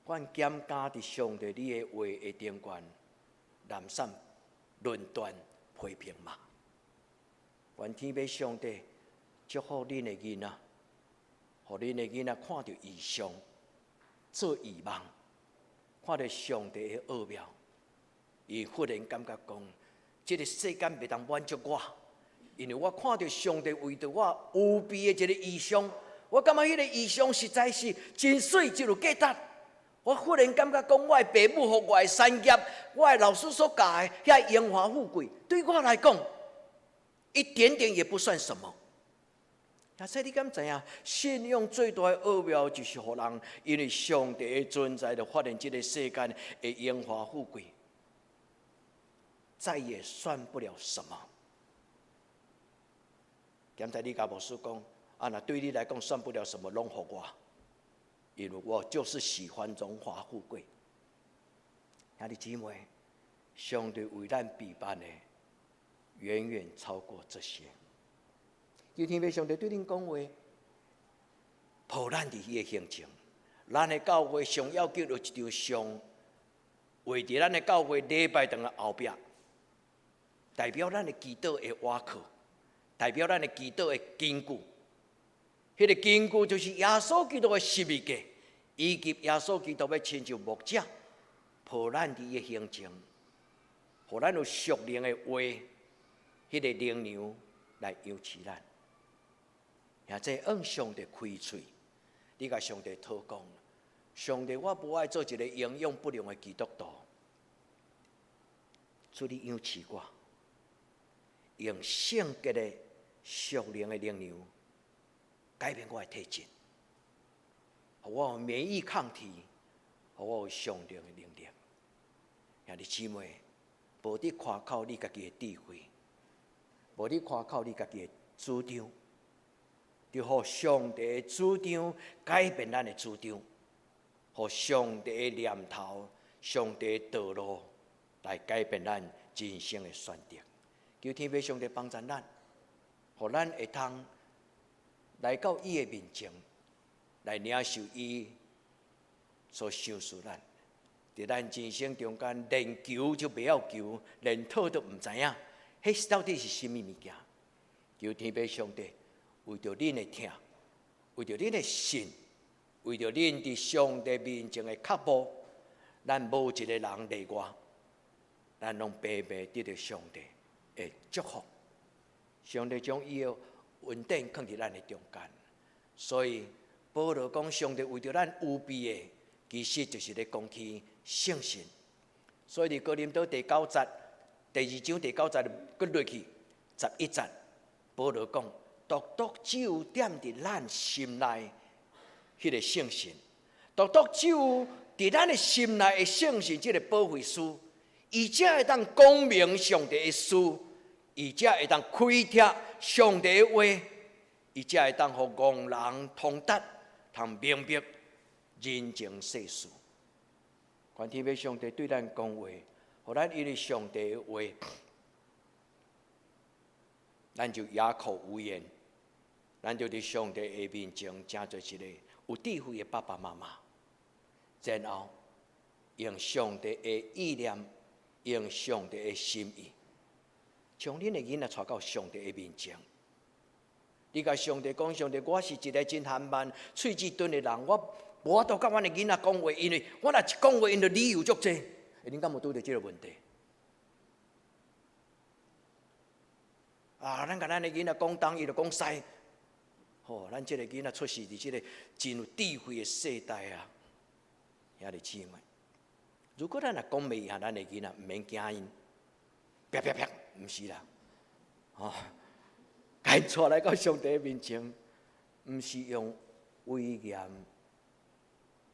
阮减加伫上帝你的话的顶悬，南山论断批评嘛。愿天父上帝祝福恁的囡仔，互恁的囡仔看到异象，做异梦，看到上帝的奥妙，伊忽然感觉讲，这个世间袂当满足我，因为我看到上帝为着我有备的一个异象，我感觉迄个异象实在是真水，就如价值。我忽然感觉讲，我的父母和我的产业，我的老师所教的遐荣华富贵，对我来讲，一点点也不算什么。但是你敢知影，信仰最大的奥妙就是互人因为上帝的存在，就发现这个世间的荣华富贵，再也算不了什么。刚才你甲牧师讲，那对你来讲算不了什么，拢互我。因为我就是喜欢荣华富贵，兄弟姊妹，上帝为咱备办的远远超过这些。求天父上帝对恁讲话，抱咱伫伊的形象。咱的教会上要紧就一张相，画伫咱的教会礼拜堂的后壁，代表咱的祈祷的瓦壳，代表咱的祈祷的根据。迄个根据就是耶稣基督的十字架，以及耶稣基督要亲像牧者，抱咱伫伊的形象，互咱有属灵的话，迄个灵粮来养持咱。也即按上帝开喙，你甲上帝讨讲，上帝，我无爱做一个营养不良的基督徒，主你养持我，用圣洁的属灵的灵粮。改变我的体质，互我有免疫抗体，互我有上帝的能力。兄弟姊妹，无你夸口你家己的智慧，无你夸口你家己的主张，就互上帝的主张改变咱的主张，互上帝的念头、上帝的道路来改变咱人生的选择。求天父上帝帮助咱。互咱会通来到伊的面前，来领受伊所赏赐咱。伫咱人生中间，连求就袂晓求，连讨都毋知影，迄到底是甚物物件？求天父上帝，为着恁的听，为着恁的信，为着恁伫上帝面前的脚步，咱无一个人例外，咱拢白白得到上帝的祝福。上帝将伊的恩典放伫咱的中间，所以保罗讲，上帝为着咱有备的，其实就是咧讲起圣神。所以伫哥林多第9节、第2章第9节搁落去11节，保罗讲，独独只有点伫咱心内迄个圣神，独独只有伫咱的心内的圣神，即个保惠师，伊才会当讲明上帝的事。伊才会当开拓上帝的话，伊才会当互戆人通达，通明白人情世事。愿天父上帝对咱讲话，互咱因为上帝的话，咱就哑口无言，咱就伫上帝的面前，成做一个有智慧的爸爸妈妈，然后用上帝的意念，用上帝的心意。将恁的囡仔带到上帝的面前，你甲上帝讲，上帝，我是一个真含慢、喙齿钝的人，我无法度甲阮的囡仔讲话，因为我若一讲话，因就理由足济。恁敢有拄到这个问题？咱甲咱的囡仔讲东，伊就讲西。咱这个囡仔出世伫这个真有智慧的世代啊，兄弟姊妹，如果咱若讲袂赢咱的囡仔，毋免惊因，啪啪啪。毋是啦，该带来到上帝面前，毋是用威严，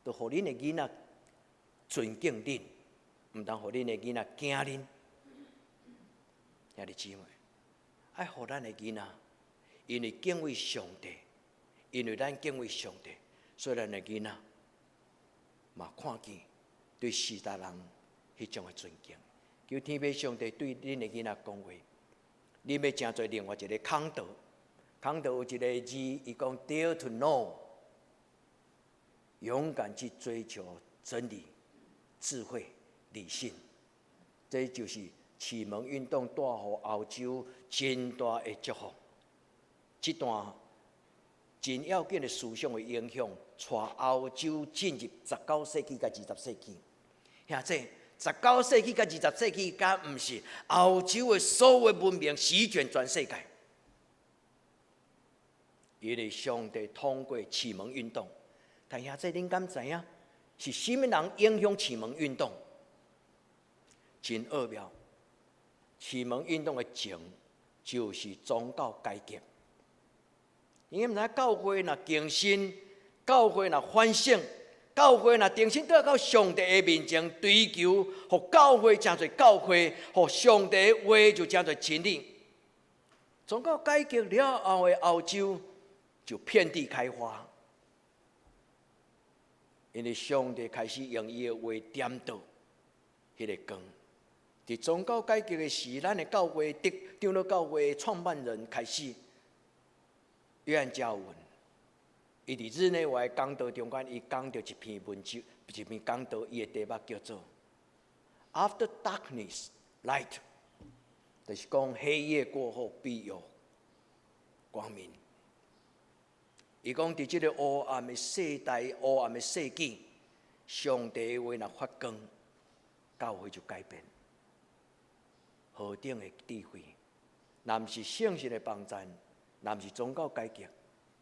就互恁的囡仔尊敬恁，毋通互恁的囡仔惊恁。兄弟姊妹，爱互咱的囡仔，因为敬畏上帝，因为咱敬畏上帝，所以咱的囡仔嘛看见对世代人迄种的尊敬。求天父上帝对恁的囡仔讲话，恁要成做另外一个康德。康德有一个字，伊讲 dare to know， 勇敢去追求真理、智慧、理性。这就是启蒙运动带予欧洲真大的祝福。这段真要紧的思想的影响，带欧洲进入19世纪甲20世纪。兄弟，19世纪甲20世纪，敢毋是欧洲的所有文明席卷全世界？因为上帝通过启蒙运动，但兄弟，恁敢知影是甚么人影响启蒙运动？真奥妙！启蒙运动的情就是宗教改革。因为毋知教会若更新，教会若反省。教会若定心倒到上帝的面前追求，互教会成做教会，互上帝的话就成做真理。宗教改革了后的欧洲就遍地开花，因为上帝开始用伊的话点导迄个光。伫宗教改革的时，咱的教会长老教会的创办人开始约翰加尔文。伊伫日内瓦讲道中间，伊讲到一篇文章，一篇讲道，伊的题目叫做 "After Darkness, Light"， 就是讲黑夜过后必有光明。伊讲伫即个黑暗的世代、黑暗的世纪，上帝的话若发光，教会就改变。何等的智慧！若毋是圣神的帮助，若毋是宗教改革。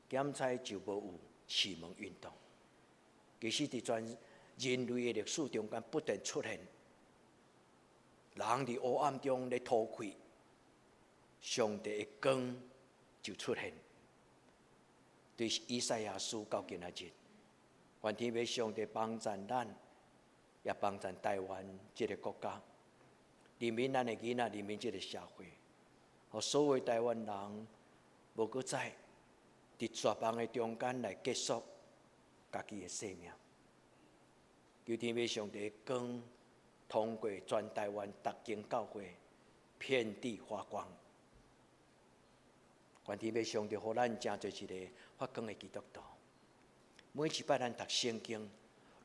检查就无有启蒙运动。其实伫全人类的历史中间不断出现，人伫黑暗中咧偷窥，上帝的光就出现。对以赛亚书到今仔日，愿天父上帝帮助咱，也帮助台湾这个国家，人民咱的囡仔，人民这个社会，互所有台湾人无搁再。伫绝望的中间来结束家己的生命，求天父上帝光通过全台湾各间教会，遍地发光，愿天父上帝，互咱真做一个发光的基督徒。每一摆咱读圣经，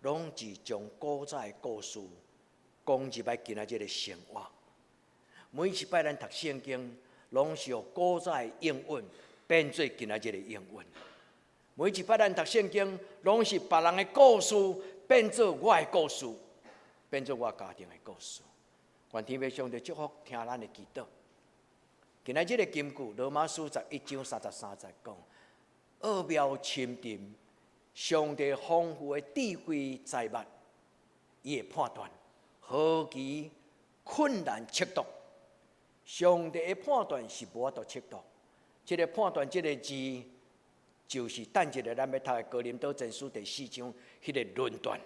拢是将古早的故事讲入来今仔日的生活。每一摆咱读圣经，拢是用古早的英文变做今仔日的英文。每一摆咱读圣经，拢是别人的故事变做我的故事，变做我家庭的故事。愿天父上帝祝福听咱的祈祷。今仔日的金句，罗马书11章33节讲：奥妙深沉，上帝丰富的智慧财物，伊的判断何其困难测度。上帝的判断是无法度测度。这个判断，这个字，就是等一下咱要读的哥林多前书第4章迄个论断。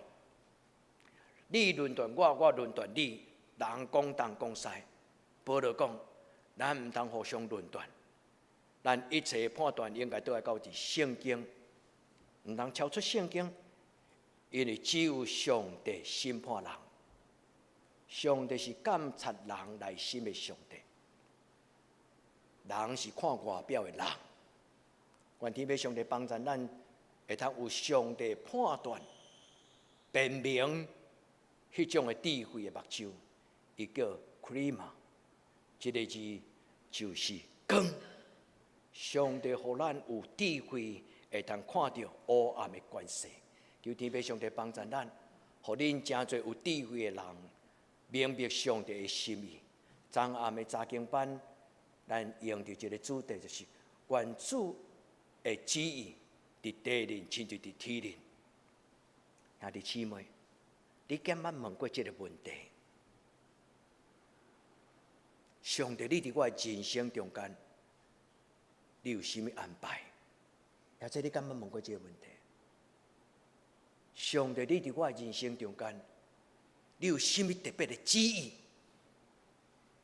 你论断我，我论断你，人讲东讲西。保罗讲，咱唔通互相论断，咱一切判断应该都要到伫圣经，唔通超出圣经，因为只有上帝审判人。上帝是监察人内心的上帝，人是看外表的人。愿天父上帝帮助咱，会通有上帝判断、辨明迄种的智慧的目睭，伊叫 krima， 这个字就是光。上帝互咱有智慧，会通看到黑暗的关系。求天父上帝帮助咱，互恁真侪有智慧的人，明白上帝的心意。昨暗的查经班，咱用着一个主题，就是愿主的旨意伫地人，亲像伫天人。兄弟姊妹，你敢捌问过这个问题？上帝，你伫我的人生中间，你有甚物安排？或者你敢捌问过这个问题？上帝，你伫我的人生中间，你有甚物特别的旨意？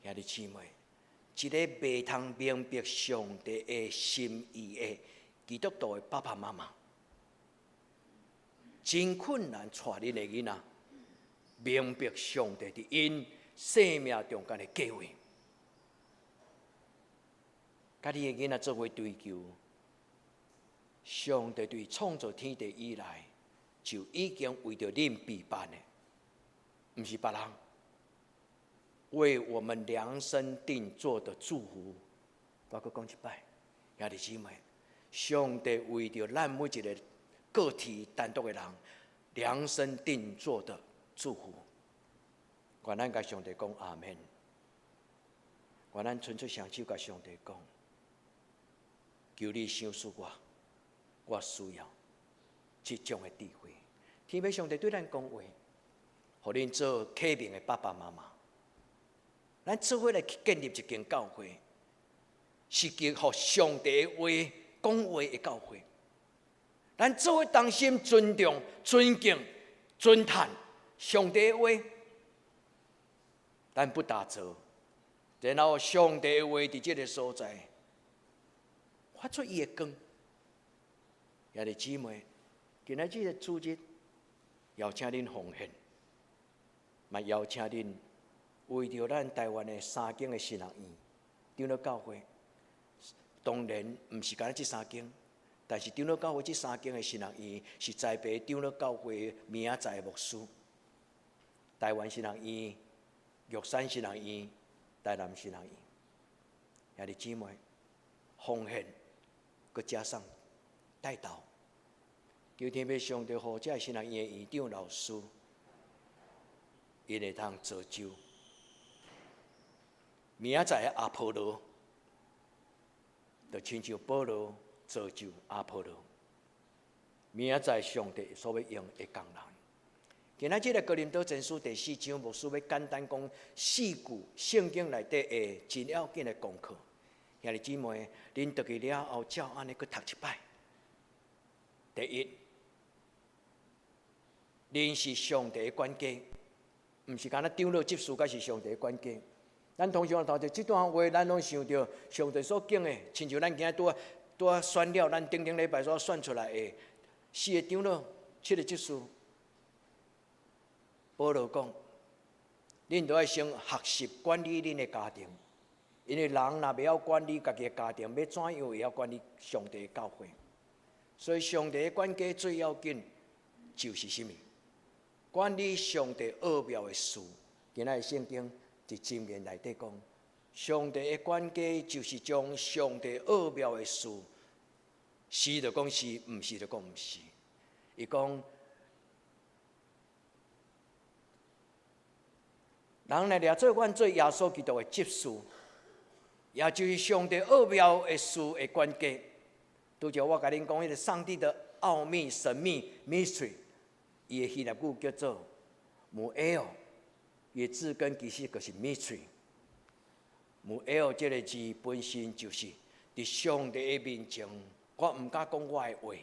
兄弟姊妹，一个袂通明白上帝的心意的基督徒的爸爸妈妈，真困难带恁的囡仔明白上帝伫因生命中间的计划。甲你的囡仔做伙追求，上帝对创造天地以来，就已经为着恁备办的，不是别人。为我们量身定做的祝福，我搁讲一摆，兄弟姊妹，上帝为着咱每一个个体单独的人量身定做的祝福，愿咱甲上帝讲阿们。愿咱伸出双手甲上帝讲，求你赏赐我，我需要这种的智慧。天父上帝对咱讲话，互恁做启明的爸爸妈妈。咱做伙来建立一间教会，是叫互上帝的话讲话的教会。咱做伙同心尊重、尊敬、尊叹上帝的话，咱不打折。然后上帝的话伫这个所在发出伊的光。兄弟姊妹，今仔日的主日，邀请恁奉献，嘛邀请恁。为着咱台湾的三间的新人院，长老教会，当然毋是干那这三间，但是长老教会这三间的新人院是栽培长老教会明仔载的牧师。台湾新人院、玉山新人院、台南新人院，兄弟姊妹，奉献，佮加上带导，求天父上帝互这新人院的院长老师，因会通造就。明仔载的阿波罗，就亲像保罗造就阿波罗。明仔载上帝所要用的工人。今仔日的哥林多前书第4章，牧师要简单讲4句圣经内底的真要紧的功课。兄弟姊妹，恁读去了后，照安尼去读一摆。第一，恁是上帝的管家，毋是干那长老执事，才是上帝的管家。咱通常头着这段话，咱拢想到上帝所敬的，亲像咱今仔拄选了咱顶礼拜所选出来的4个长老、7个执事。保罗讲，恁都要先学习管理恁的家庭，因为人若袂晓管理家己的家庭，要怎样会晓管理上帝的教会？所以上帝的管家最要紧就是什么？管理上帝奥妙的事。今仔日圣经伫箴言内底讲，上帝的管家就是将上帝奥妙的事，是就讲是，毋是就讲毋是。伊讲，人来掠做阮做耶稣基督的执事，也就是上帝奥妙的事的管家。拄则我甲恁讲，迄个上帝的奥秘、神秘 （mystery）， 伊的希腊语叫做 muel， 伊的字根其实就是 mystery。muel 这个字本身就是伫上帝的面前，我毋敢讲我的话，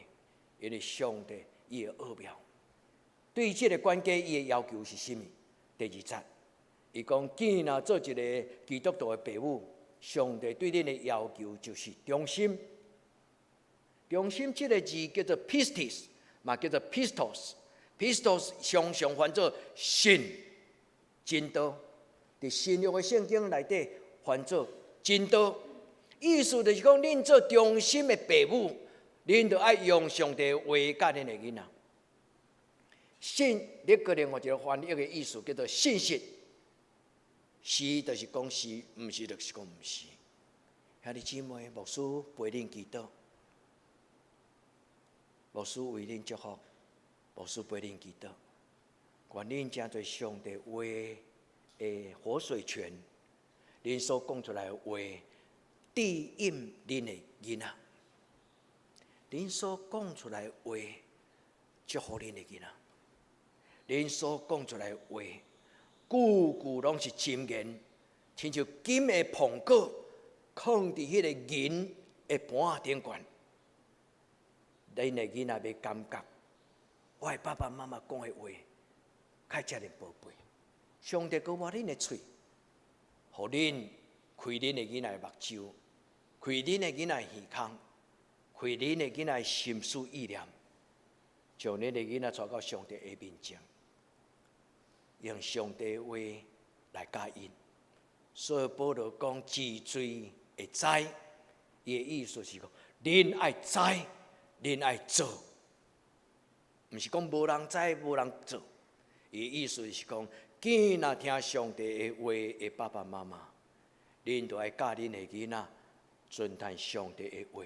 因为上帝伊的奥妙。对这个管家，伊的要求是什么？第2节，伊讲：既然做一个基督徒的爸母，上帝对恁的要求就是忠心。忠心这个字叫做 pistis， 嘛叫做 pistos。pistos 常常翻作信、真道，伫新约的圣经内底翻作真道，意思就是讲，恁做忠心的爸母，恁就爱用上帝的话教恁的囡仔。信，你个另外一个翻译的意思叫做信息，是就是讲是，毋是就是讲毋是。兄弟姊妹，牧师陪恁祈祷。牧师为恁祝福，牧师陪恁祈祷，愿恁真侪上帝话的活水泉，恁所讲出来的话，滴引恁的囡仔，恁所讲出来的话，祝福恁的囡仔，恁所讲出来的话，句句拢是真言，亲像金的苹果，放伫迄个银的盘顶悬。恁的囡仔要感觉，我的爸爸妈妈讲的话，较遮尔宝贝。上帝搁挖恁的嘴，互恁开恁的囡仔的目睭，开恁的囡仔的耳孔，开恁的囡仔的心思意念，将恁的囡仔带到上帝的面前，用上帝的话来教因。所以保罗讲知罪会知，伊的意思是讲，恁爱知。恁爱做，毋是讲无人知、无人做。伊意思是讲，既然听上帝的话的爸爸妈妈，恁就爱教恁的囡仔遵从上帝的话，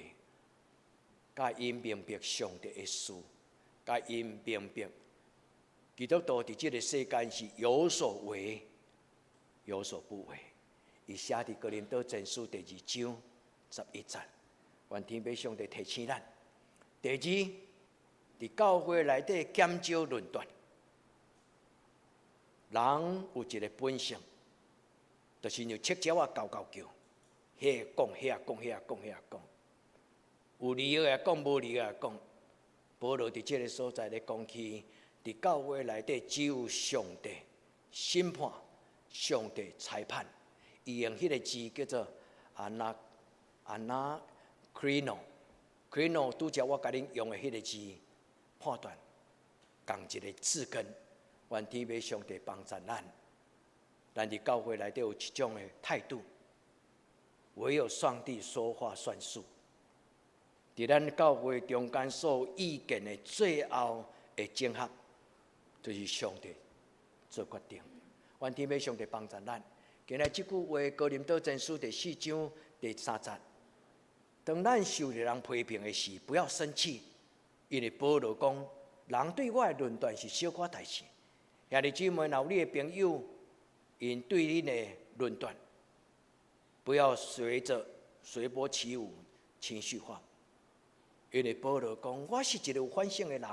教因明白上帝的事，教因明白基督徒伫这个世间是有所为、有所不为。伊写伫哥林多前书第2章11节，愿天父上帝提醒咱。第二，伫教会内底减少论断。人有一个本性，就是像赤鸟啊，狗狗叫，遐讲遐讲遐讲遐讲，有理的讲，无理的讲。保罗伫这个所在咧讲起，伫教会内底只有上帝审判，上帝裁判。伊用迄个字叫做 anakrino。Krino 拄则我甲恁用的迄个字判断，共一个字根。愿天父上帝帮助咱，咱伫教会内底有一种的态度，唯有上帝说话算数。伫咱教会中间所有意见的最后的整合，就是上帝做决定。愿天父上帝帮助咱。今日即句话，哥林多前书第4章第3节。当咱受着人批评的时，不要生气，因为保罗讲，人对我的论断是小可代志。兄弟姊妹，若有你的朋友因对你的论断，不要随波起舞、情绪化。因为保罗讲，我是一个有反省的人，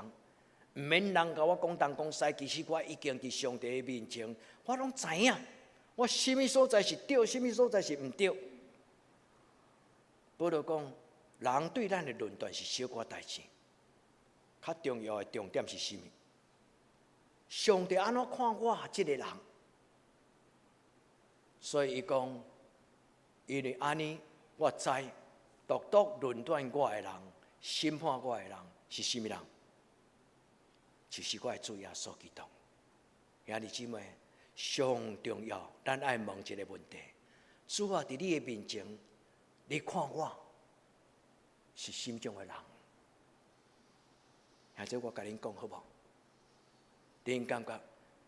毋免人甲我讲东讲西，其实我已经伫上帝的面前，我拢知影，我什么所在是对，什么所在是毋对。保罗讲，人对咱的论断是小可代志，较重要的重点是什么？上帝安怎看我这个人？所以伊讲，因为安尼，我知独独论断我的人、审判我的人是什么人？就是我的主耶稣基督。兄弟姊妹，上重要，咱爱问一个问题：主啊，伫你的面前，你看我是心中的人。或者我甲恁讲好无？恁感觉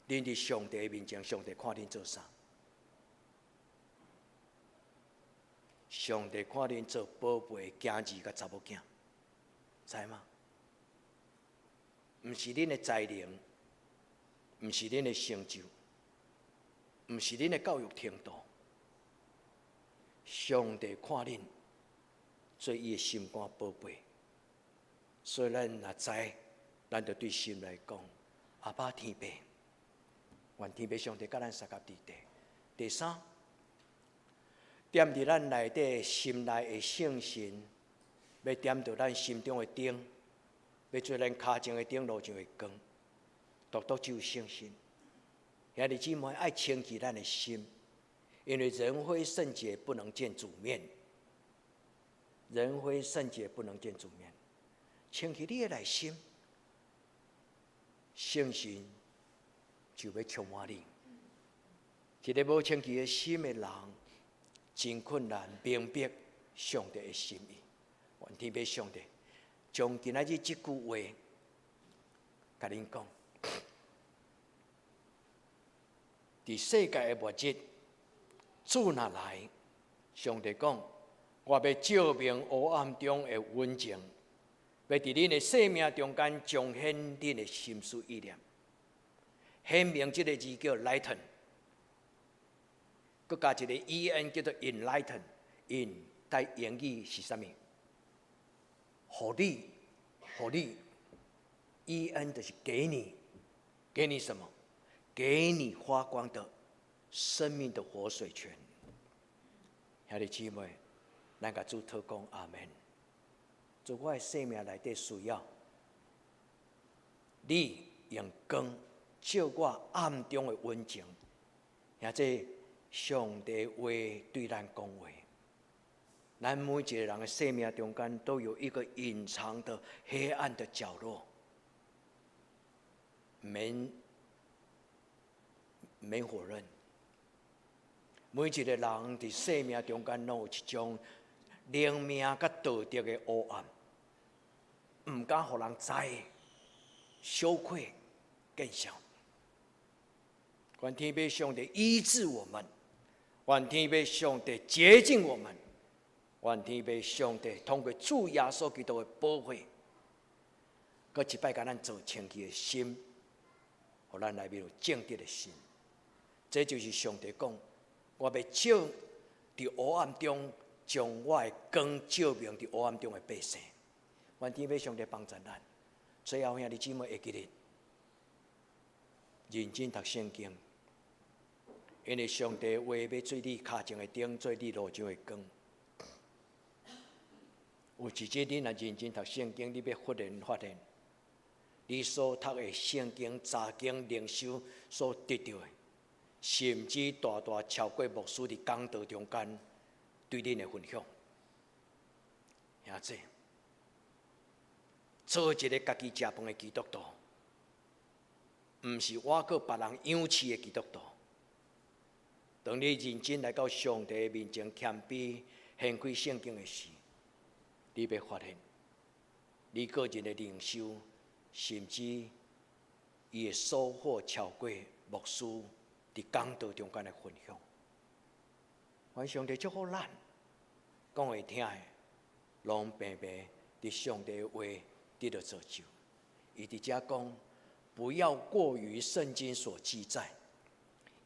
恁伫上帝的面前，上帝看恁做啥？上帝看恁做宝贝的囝儿甲查某囝，知吗？毋是恁的才能，毋是恁的成就，毋是恁的教育程度。上帝看恁做伊的心肝宝贝，所以咱若知，咱就对心来讲，阿爸天父，愿天父上帝甲咱相合伫地。第三，踮伫咱内底心内的圣神，要点到咱心中的灯，要做咱脚前的灯，路上的光，独独只有圣神。兄弟姊妹爱清洁咱的心。因为人非圣洁不能见主面，人非圣洁不能见主面。清洁你的内心，圣神就要充满你。一个无清洁的心的人，真困难明白上帝的心意。愿天父上帝将今仔日这句话，甲恁讲，伫世界的末日。主若来，上帝讲：我要照明黑暗中的温情，要伫恁的生命中间彰显恁的心思意念。显明这个字叫 lighten， 佮加一个 en 叫做 enlighten。in 在英语是啥物？互你 en 就是给你，给你什么？给你发光的生命的活水泉。兄弟姊妹，咱甲主祷讲阿门。主，我的生命内底需要你用光照我暗中的温情，或者上帝话对咱讲话。咱每一个人的生命中间都有一个隐藏的黑暗的角落，免否认。每一个人伫生命中间，拢有一种灵命甲道德的黑暗，唔敢互人知，羞愧、更小。愿天父上帝医治我们，愿天父上帝洁净我们，愿天父上帝通过主耶稣基督的保护，搁一摆甲咱做清洁的心，互咱内面有正直的心。这就是上帝讲。我要照伫黑暗中，将我的光照明伫黑暗中的百姓。愿天父上帝帮助咱。最后，兄弟姊妹会记得认真读圣经，因为上帝话要做你脚前的灯，做你路上的光。有一日你若认真读圣经，你要忽然发现，你所读的圣经、查经、灵修所得到的。甚至大大超过牧师伫讲道中间对恁的分享，兄弟，做一个家己食饭的基督徒，毋是我搁别人养饲的基督徒。当你认真来到上帝面前谦卑献开圣经的时，你要发现，你个人的灵修，甚至伊的收获超过牧师。伫讲道中间的分享，愿上帝祝福咱，讲会听的，拢平平伫上帝的话得到造就。伊伫遮讲，不要过于圣经所记载，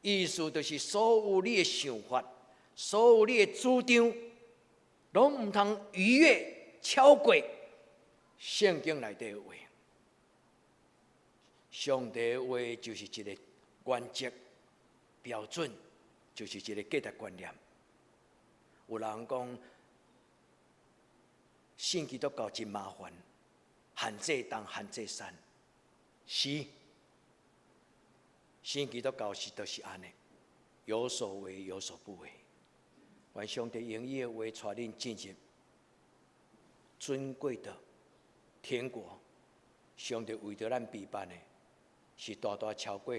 意思就是所有你的想法，所有你的主张，拢毋通逾越超过圣经内底的话。上帝的话就是一个原则。标准就是一个价值观念。有人讲，信基督教真麻烦，限这东限这山。是，信基督教就是安尼，有所为有所不为。愿上帝用伊的话带恁进入尊贵的天国。上帝为着咱备办的，是大大超过。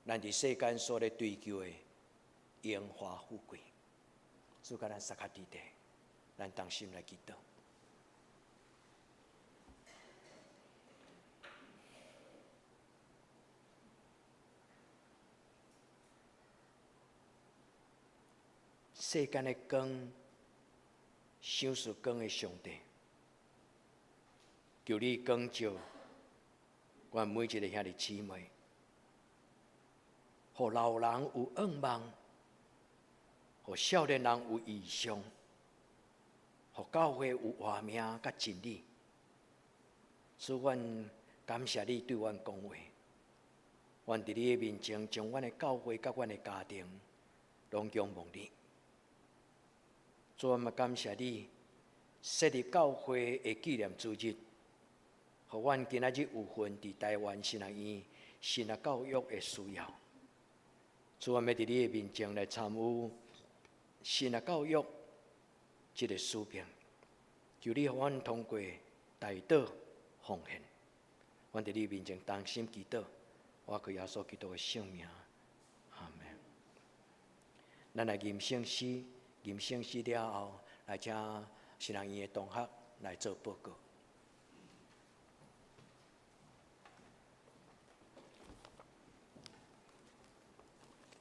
咱伫世间所咧追求的荣华富贵，主甲咱撒卡地地，咱同心来祈祷。世间的光，想是光的上帝，求你光照阮每一个兄弟姊妹，互老人有愿望，互少年人有异象，互教会有活命甲真理。使阮感谢你对阮讲话，阮伫你的面前，将阮的教会甲阮的家庭拢仰望你。主，我嘛感谢你设立教会的纪念主日，互阮今仔日有份伫台湾新学院新学教育的需要。主，我要伫你的面前来参与新学教育这个使命，求你互阮通过代祷奉献。阮伫你面前同心祈祷，我靠耶稣基督的圣名，阿门。咱来念圣诗。念圣诗了后，来请新学院的同学来做报告。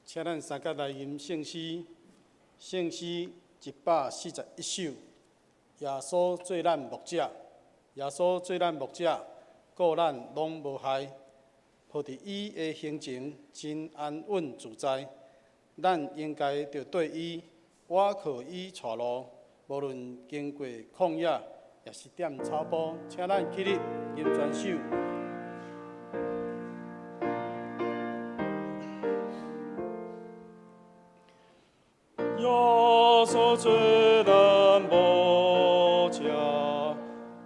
请咱三甲来吟圣诗，圣诗141首。耶稣做咱牧者，耶稣做咱牧者，顾咱拢无害，抱伫伊的行程真安稳自在。咱应该着对伊。我靠伊带路，无论经过旷野，也是踮草坡。请咱起立，吟全首。耶稣做咱牧者，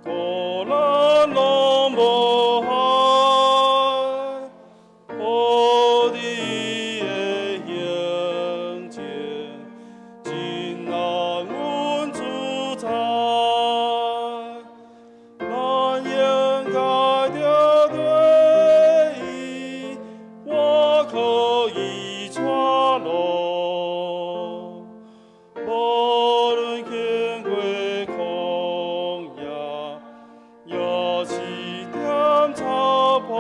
顾咱拢无害，抱伫伊的行程。真安稳自在，咱应该着对伊，我靠伊带路，无论经过旷野，也是踮草坡，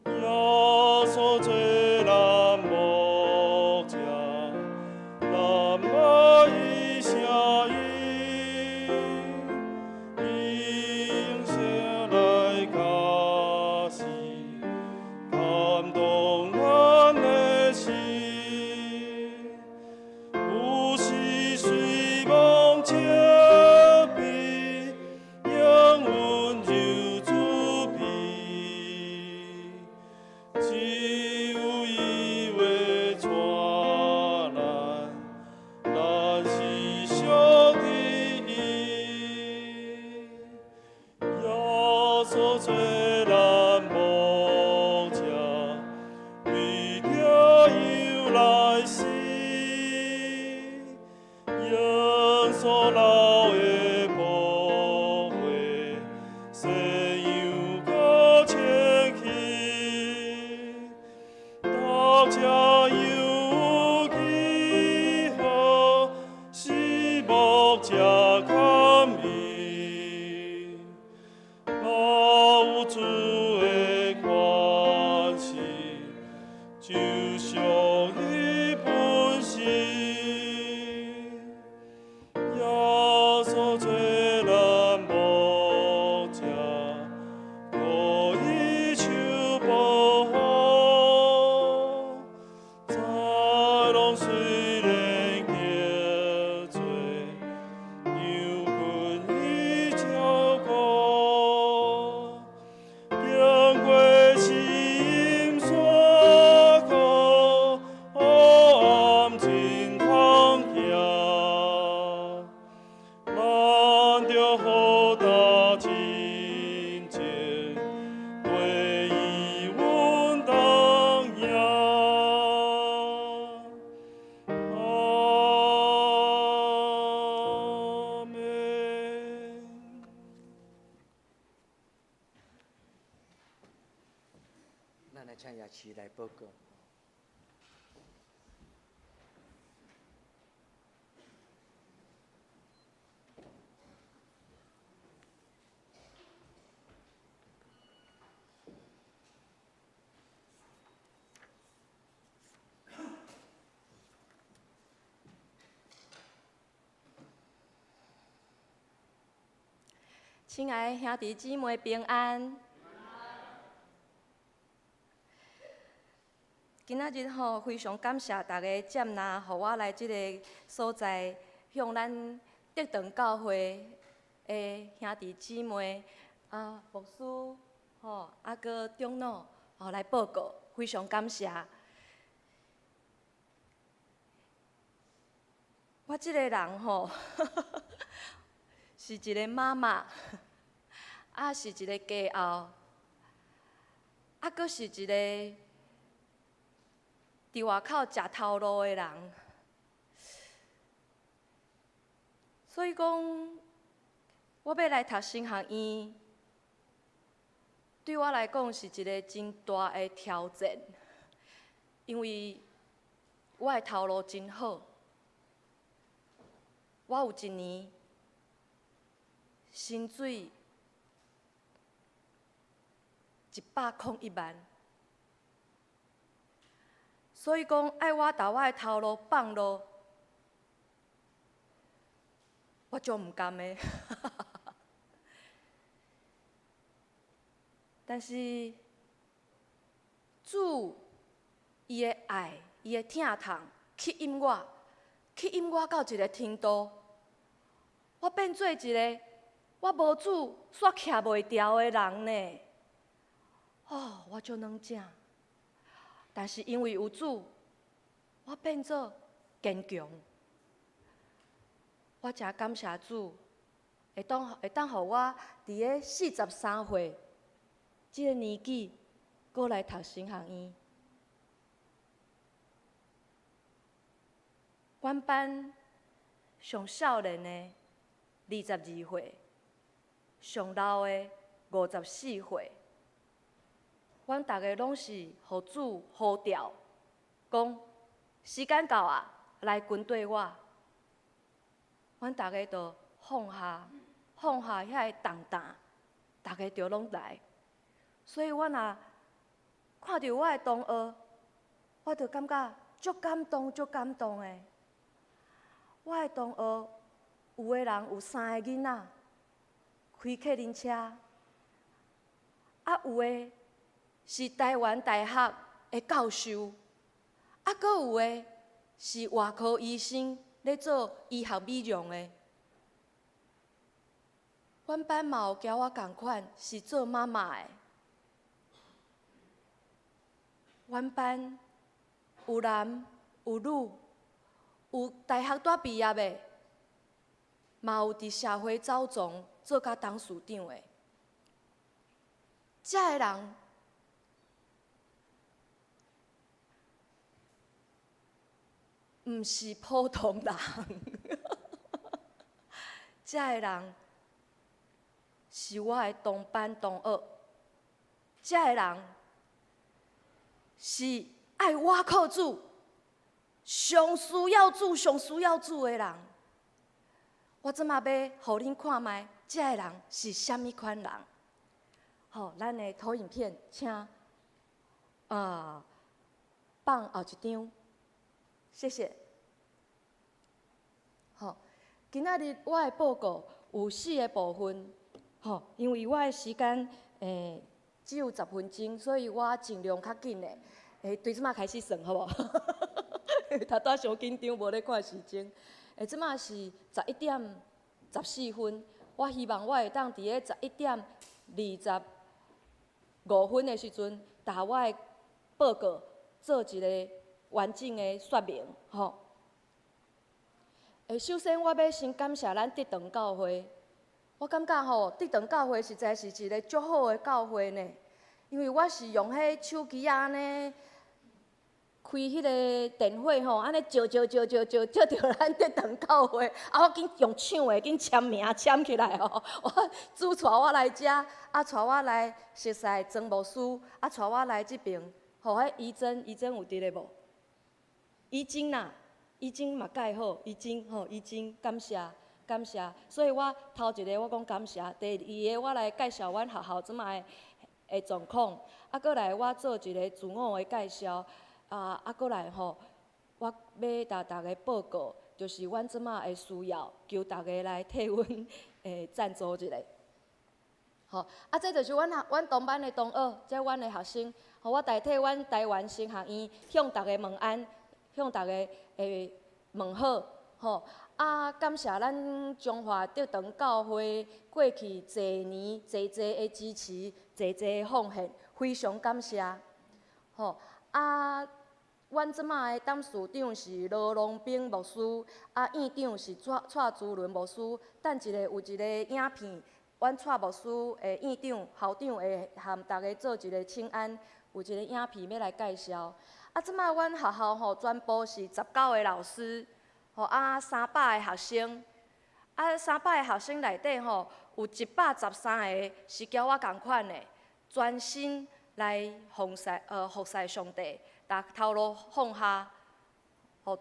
耶稣做咱牧者。咱爱伊声音，伊用声来教示，感动咱的心。有时随梦遮蔽，永远就自闭，只有伊会带咱。咱是属于伊，耶稣做咱牧者，为着伊来死，用所流的宝血，洗羊羔清气，大家有记号，是牧者甘美，若有主的关系，就属伊本性。耶稣做咱牧者，可以手保护，在拢虽然叫做，有困伊照顾，经过深山谷，黑暗真通行。咱着好大真情，对伊阮同赢。阿门。咱来请亚琪来报告。亲爱的兄弟姊妹平安。今仔日吼，非常感谢大家接纳，互我来即个所在，向咱德堂教会的兄弟姊妹牧师吼，搁长老来报告，非常感谢。我即个人吼，是一个妈妈，是一个家后，搁是一个伫外口食头路的人。所以讲，我要来读神学院，对我来讲是一个真大的挑战，因为我的头路真好。我有一年薪水101万，所以讲爱我把我的头路放落，我就毋甘的。但是主伊的爱，伊的疼痛吸引我到一个程度。我变做一个我无主煞徛袂牢的人呢。我足软正。但是因为有主，我变做坚强。我真感谢主，会当互我伫个43岁即个年纪，搁来读神学院。阮班上少年的22岁，上老的54岁。阮大家拢是互主呼召，讲时间到啊，来跟对我。阮大家就放下遐个重担，大家就拢来。所以我若看到我的同学，我就感觉足感动的。我的同学，有的人有3个囡仔，开客轮车，有的是台湾大学的教授，搁有的是外科医生，咧做医学美容的。阮班嘛有交我同款，是做妈妈的。阮班有男有女。有大学大毕业的，嘛有伫社会走总做甲董事长的。遮个人，毋是普通人。遮个人是我的同班同学。遮个人是爱我靠主。上需要主的人，我即马要互恁看卖，遮个人是虾米款人？咱的投影片，请放后一张，谢谢。今仔日我的报告有4个部分，因为我的时间只有10分钟，所以我尽量较紧的，对即马开始算，好无？头拄伤紧张，无咧看时间。即马是11点14分，我希望我会当伫个11点25分的时阵，把我的报告做一个完整的说明，首先，我要先感谢咱德堂教会。我感觉德堂教会实在是一个足好的教会呢，因为我是用迄手机安尼。开迄个电话安尼招着咱德堂教会，我紧用抢的，紧签名签起来我主带我来遮，带我来熟悉曾牧师，带我来即边，迄怡珍有伫咧无？怡珍啦，怡珍嘛介好，怡珍感谢。所以我头一个我讲感谢，第二个我来介绍阮学校即摆的状况，搁来我做一个自我的介绍。搁来我要甲大家报告，就是阮即马的需要，求大家来替阮赞助一下。吼，这就是阮同班的同学，这阮的学生，我代替阮台湾升学院向大家问安，向大家问好，吼。感谢咱中华德堂教会过去侪年侪的支持，侪的奉献，非常感谢。吼，阮即马的董事长是罗龙斌牧师，院长是蔡珠伦牧师。等一下有一个影片，阮蔡牧师的院长、校长会含大家做一个请安，有一个影片要来介绍。即马阮学校吼全部是19个老师。300个学生，300个学生内底吼，有113个是交我同款的，专心来服侍上帝，头路放下，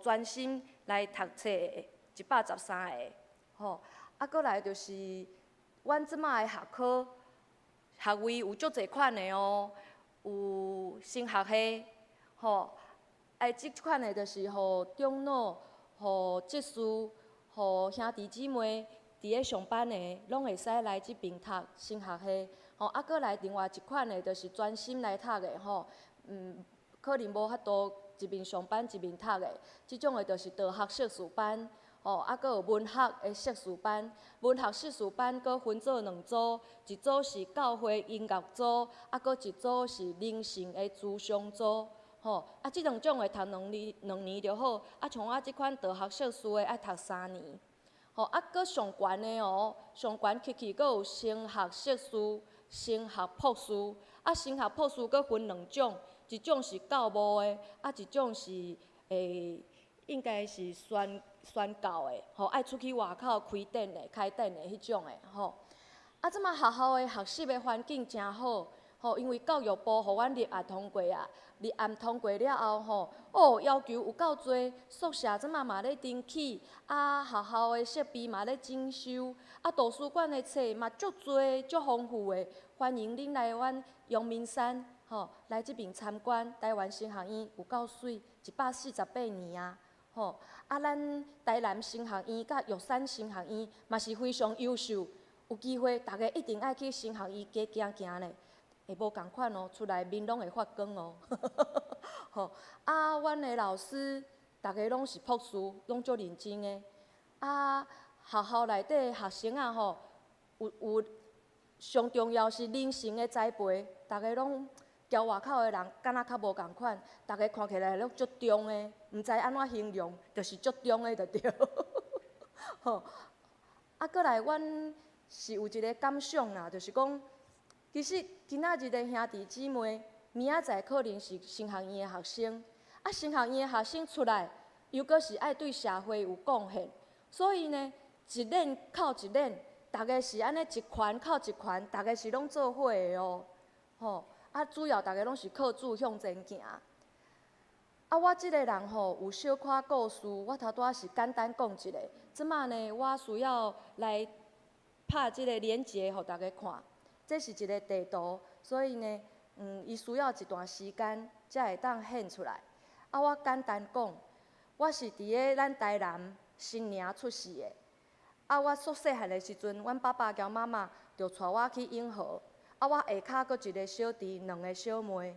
专心来读册的113个，吼。搁来就是阮即马的学科学位有足侪款的哦，有升学系，吼，即款的就是中脑。技术，兄弟姊妹伫咧上班的，拢会使来即边读升学系。搁来另外一款的，就是专心来读的可能无法度一边上班一边读的，即种的就是大学硕士班。搁有文学的硕士班，文学硕士班搁分做2组，一组是教会音乐组，搁一组是灵性的咨商组。即2种的读2年就好，像我即款大学硕士的爱读3年。搁上悬的上悬去搁有升学硕士、升学博士。升学博士搁分2种，一种是教务的，一种是应该是宣教的，爱出去外口开展的迄种的即马学校的学习的环境真好。因为教育部互阮立案通过啊，立案通过了后，要求有够多，宿舍即马嘛咧登起，学校的设备嘛咧整修，图书馆的册嘛足多足丰富的，欢迎恁来阮阳明山，来即边参观台湾升学院有够水，148年啊，咱台南升学院甲玉山升学院嘛是非常优秀，有机会大家一定爱去升学院行行咧。会无共款出来面拢会发光阮的老师，大家拢是博士，拢足认真的。学校内底学生有上重要是灵性的栽培，大家拢交外口的人，敢若较无共款，大家看起来拢足重的，毋知安怎形容，就是足重的就对。搁来阮是有一个感想啦，就是讲。其实今仔日的兄弟姊妹，明仔载可能是升学院的学生，升学院的学生出来，又搁是爱对社会有贡献，所以呢，一链靠一链，大家是安尼一环靠一环，大家是拢做伙的主要大家拢是靠主向前行。我即个人有小可故事，我头拄仔是简单讲一个，即马呢，我需要来拍即个连结，互大家看。这是一个地图，所以呢，伊需要一段时间才会当显出来。我简单讲，我是伫咧咱台南新营出世的。我细汉的时阵，阮爸爸交妈妈就带我去永和。我下骹阁一个小弟，2个小妹。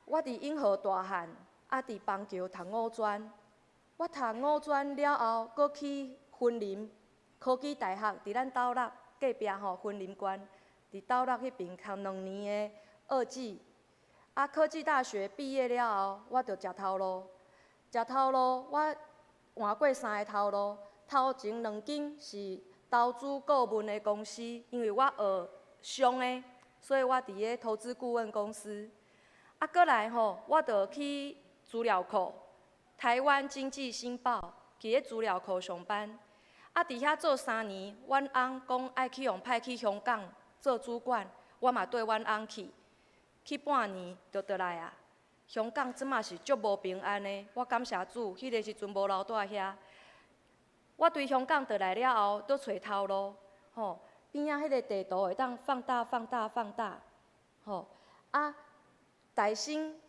我伫永和大汉，伫邦桥读五专。我读五专了后，阁去云林科技大学，伫咱斗六。隔壁云林县，伫斗六迄边读2年的2技，科技大学毕业了后，我就食头路。食头路，我换过3个头路。头前2间是投资顾问的公司，因为我学商的，所以我伫咧投资顾问公司。搁来我就去资料库，台湾经济新报，伫咧资料库上班。伫遐做3年，阮翁讲爱去互派去香港做主管，我嘛缀阮翁去，去半年就倒来啊。香港即马是足无平安的，我感谢主，迄个时阵无留蹛遐。我对香港倒来了后，倒找头路，边仔迄个地图会当放大、放大、放大，大新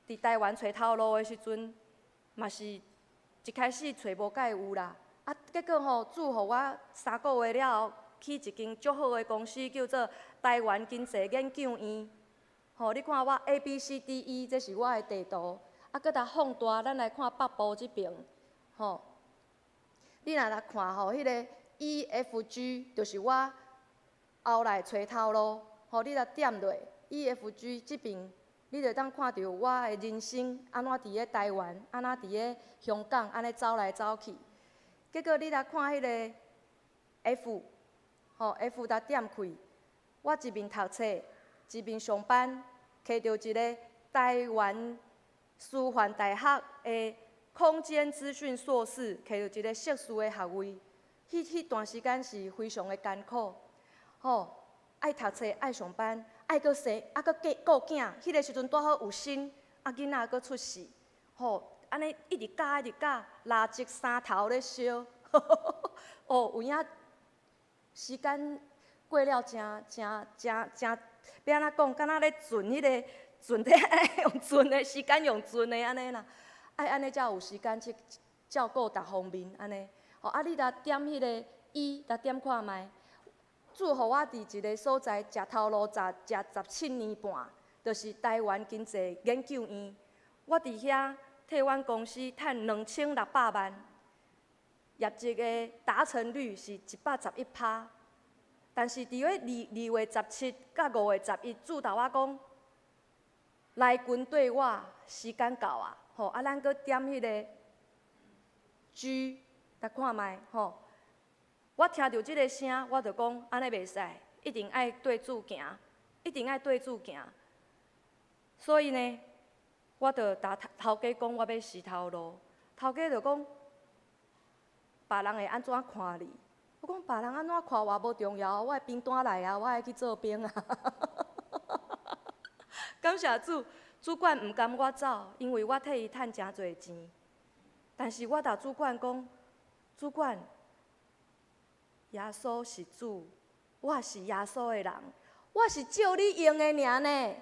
伫台湾找头路的时阵，嘛是。一开始找无介有啦，结果主互我3个月了后，去一间足好的公司，叫做台湾经济研究院。吼，你看我 ABCDE， 这是我的地图。啊，搁来放大，咱来看北部这边，吼。你若来看吼，迄个 EFG 就是我后来找头路。吼，你若点落 EFG 这边，你就当看到我的人生安怎伫咧台湾，安怎伫咧香港，安尼走来走去。结果你来看迄个 F， 吼 F 搭点开，我一边读册，一边上班，摕到一个台湾师范大学的空间资讯硕士，摕到一个硕士的学位。迄段时间是非常的艰苦，吼，爱读册，爱上班，爱搁生，啊搁顾囝。迄个时阵拄好有生，啊囡仔搁出世，吼，安尼一直教，垃圾三头咧烧，哦，有影时间过了真，要安怎讲？敢若咧存迄个存的用存的时间用存的安尼啦，爱安尼才有时间去照顾逐方面安尼。吼，啊，你若点迄个来点看觅。祝互我伫一个所在食头路食17年半，就是台湾经济研究院。我伫遐替阮公司赚2600万，业绩的达成率是111%。但是伫咧2月17甲5月11，主导我讲来军对我时间到啊，吼，啊，咱搁点迄个 G 来看觅，吼。我听到即个声，我就讲安尼袂使，一定爱对主行，一定爱对主行。所以呢，我就甲头家讲我要洗头路，头家就讲别人会安怎看你？我讲别人安怎看我无重要，我的兵单来啊，我爱去做兵啊。感谢主，主管毋甘我走，因为我替伊趁诚侪钱。但是我甲主管讲，主管。耶稣是主，我是耶稣的人，我是照你用的尔呢。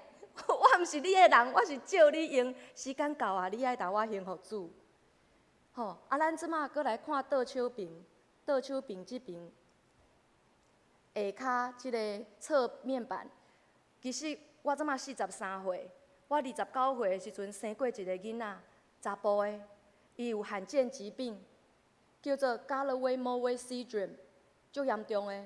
我毋是你的人，我是照你用。时间到啊，你爱甲我幸福主。吼，啊，咱即马搁来看倒手边，倒手边即边下骹即个侧面板。其实我即马43岁，我29岁的时阵生过一个囡仔，查甫的，伊有罕见疾病，叫做 Galloway-Moway syndrome。足严重的，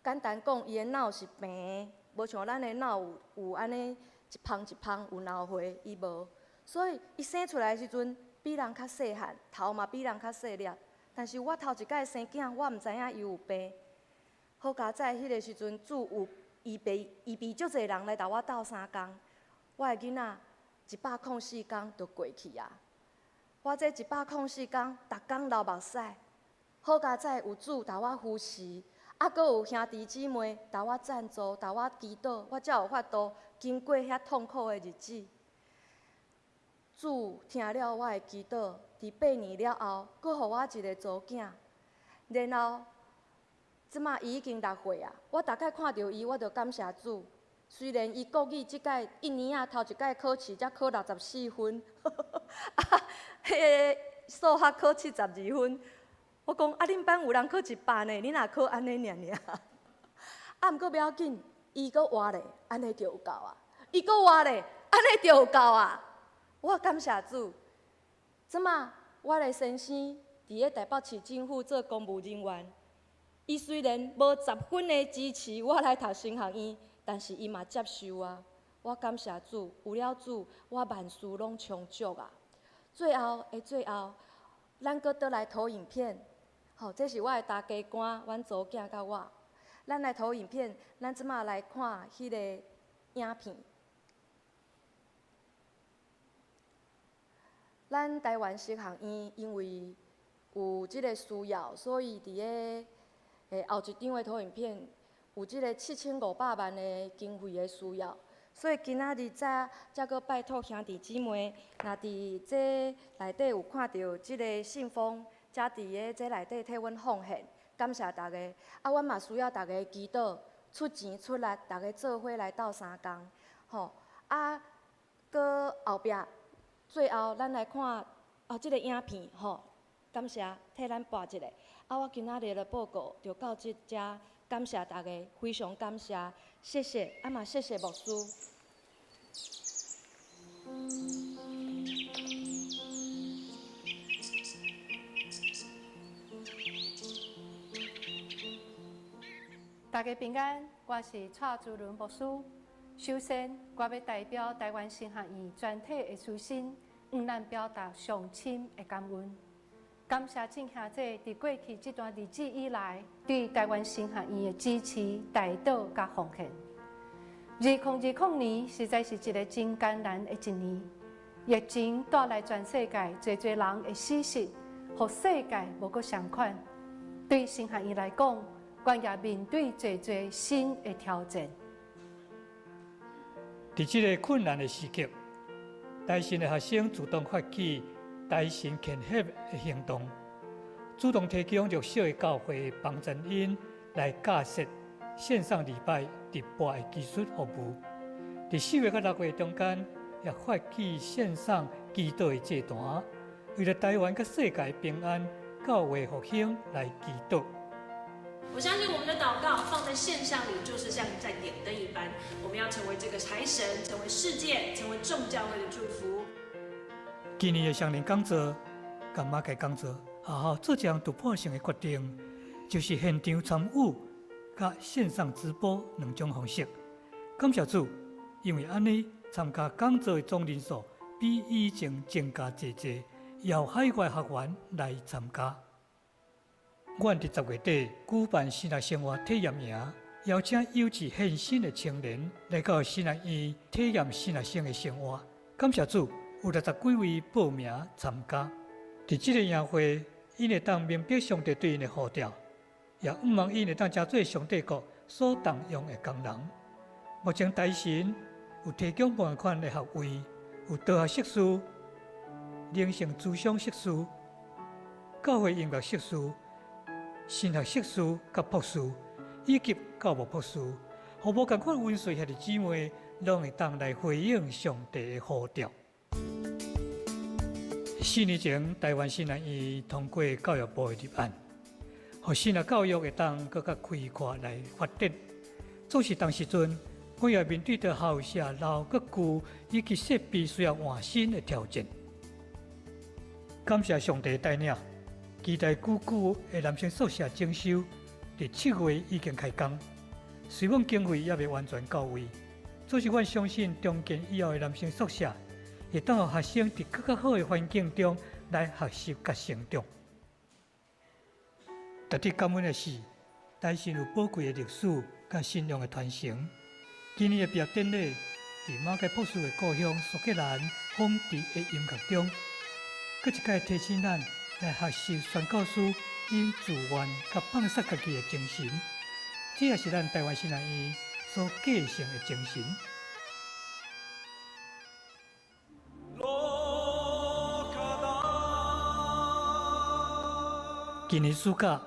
简单讲，伊的脑是平的，无像咱的脑有安尼一芳一芳有脑花，伊无。所以伊生出来的时阵比人较细汉，头嘛比人较细粒。但是我头一摆生囝，我毋知影伊有病。好佳在迄个时阵，主有预备足侪人来甲我斗相共，我的囡仔104天就过去啊。我这104天，逐工流目屎。好佳在有主甲我扶持，啊，阁有兄弟姊妹甲我赞助，甲我祈祷，我才有法度经过遐痛苦的日子。主听了我的祈祷，伫8年了后，阁互我一个祖囝。然后，即马伊已经6岁啊，我大概看到伊，我就感谢主。虽然伊国语即届1年啊头一届考试才考64分，啊，迄个数学考72分。我讲啊，恁班有人考100呢，你若考安尼尔。啊，毋过不要紧，伊阁活咧，安尼就有够啊。伊阁活咧，安尼就有够啊。我感谢主。即马我的先生伫咧台北市政府做公务人员，伊虽然无10分的支持我来读神学院，但是伊嘛接受啊。我感谢主，有了主，我万事拢充足啊。最后的最后，咱阁倒来投影片。好，这是我的大家官，阮祖囝甲我。咱来投影片，咱即马来看迄个影片。咱台湾神学院因为有即个需要，所以伫个后一张的投影片有即个7500万的经费的需要，所以今仔日才阁拜托兄弟姊妹，若伫这内底有看到即个信封。才伫个这内底替阮奉献，感谢大家。啊，阮嘛需要大家祈祷，出钱出力，大家做伙来斗相共。吼，啊，搁后壁最后咱来看即个影片吼，感谢替咱播一个。啊，我今仔日的报告就到这遮感谢大家，非常感谢，谢谢，嘛谢谢牧师。大家平安，我是蔡珠伦牧师。首先，我要代表台湾神学院全体的师生，向咱表达上深的感恩。感谢正兄姐伫过去这段日子以来，对台湾神学院的支持、带导甲奉献。2020年实在是一个真艰难的一年，疫情带来全世界侪侪人的死失，互世界无搁相款。对神学院来讲，我也面对侪侪新的挑战。在这个困难的时刻，台神的学生主动发起台神献血的行动，主动提供弱小的教会帮助因来架设线上礼拜直播的技术服务。在4月到6月中间，也发起线上祈祷的祭坛，为了台湾和世界平安、教会复兴来祈祷。我相信我们的祷告放在线上里，就是像在点灯一般。我们要成为这个财神，成为世界，成为众教会的祝福。今年的上年讲座，干嘛该讲座？好好做一项突破性的决定，就是现场参与甲线上直播两种方式。感谢主，因为安尼参加讲座的总人数比以前增加侪侪，由海外学员来参加。阮伫10月底举办新学生活体验营，邀请优质献身的青年来到新学院体验新学生的生活。感谢主，有60几位报名参加。伫这个营会，因会当明白上帝对因的呼召，也毋望因会当加做上帝国所动用的工人。目前台神有提供部分款的学位，有道学硕士、灵性咨商硕士、教会音乐硕士、神学硕士甲博士，以及教牧博士，互无共款温水兄弟姊妹，拢会当来回应上帝的呼召。4年前，台湾新学院通过教育部的立案，互新学教育会当更加开阔来发展。总是当时阵，我也面对着校舍老革旧以及设备需要换新的挑战。感谢上帝带领。期待久久的男生宿舍整修，伫7月已经开工。虽然经费也未完全到位，只是阮相信重建以后的男生宿舍，会当予学生伫更加好的环境中来学习甲成长。值得感恩的是，台神有宝贵的历史甲信仰的传承。今年的毕业典礼，伫马偕博士的故乡苏格兰风笛的音乐中，搁一届提醒咱。来学习宣教师因自愿甲放下家己的精神，这也是咱台湾新学院所继承的精神。今年暑假，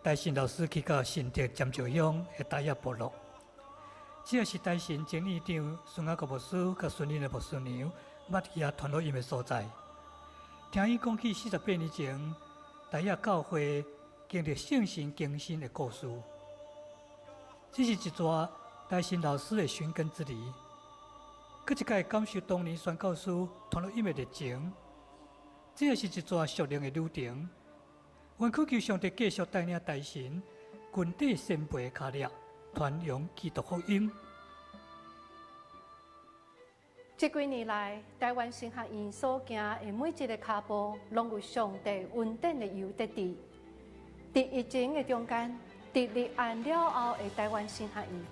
台神老师去到新竹尖石乡的大叶部落，这也是台神前院长孙雅国牧师甲孙林的牧师娘捌也传录音的所在。听伊讲起48年前，台亚教会经历圣神更新的故事，这是一段台神老师的寻根之旅。搁一届感受当年宣教师传录音的热情，这也是一段属灵的旅程。愿恳求上帝继续带领台神军队先辈的脚力，传扬基督福音。这几年来，台湾神学院所行的每一个脚步，拢有上帝恩典的油得地。在疫情的中间，伫立案了后的台湾神学院，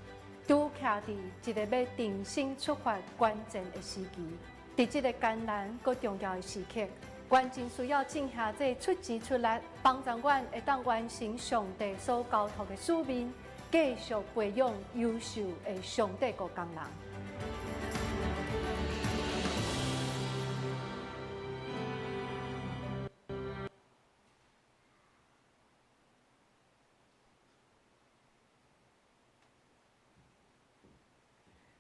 拄徛伫一个要重新出发关键的时期。在这个艰难佮重要的时刻，关键需要正兄弟出钱出力，帮助阮会当完成上帝所交托的使命，继续培养优秀的上帝国工人。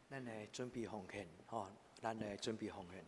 咱来准备奉献，吼，咱来准备奉献。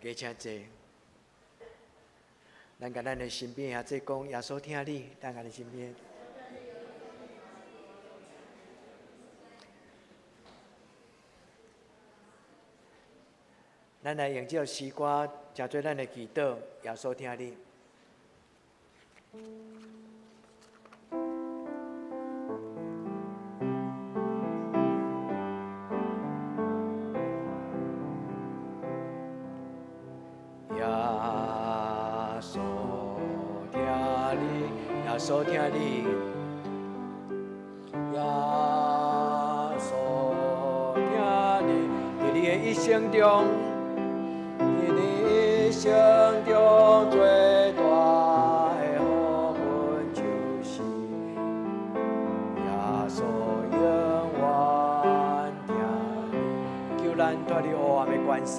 家请坐。咱甲咱的身边兄弟讲，耶稣听你，咱甲咱身边。咱来用这首诗歌，诚做咱的祈祷，耶稣听你。耶稣听你，耶稣听你，耶稣听你，在你的一生中。一生中最大的福分就是耶稣永远听你，求咱脱离黑暗的关系。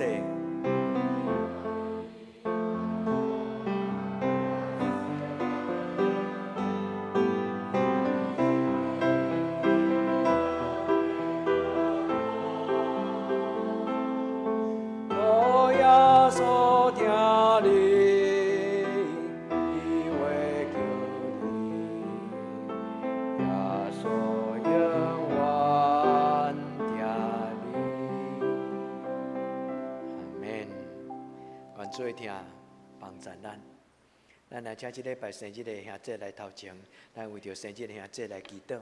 做听帮助咱来请这礼拜生日的兄弟来头前，咱为着生日的兄弟来祈祷。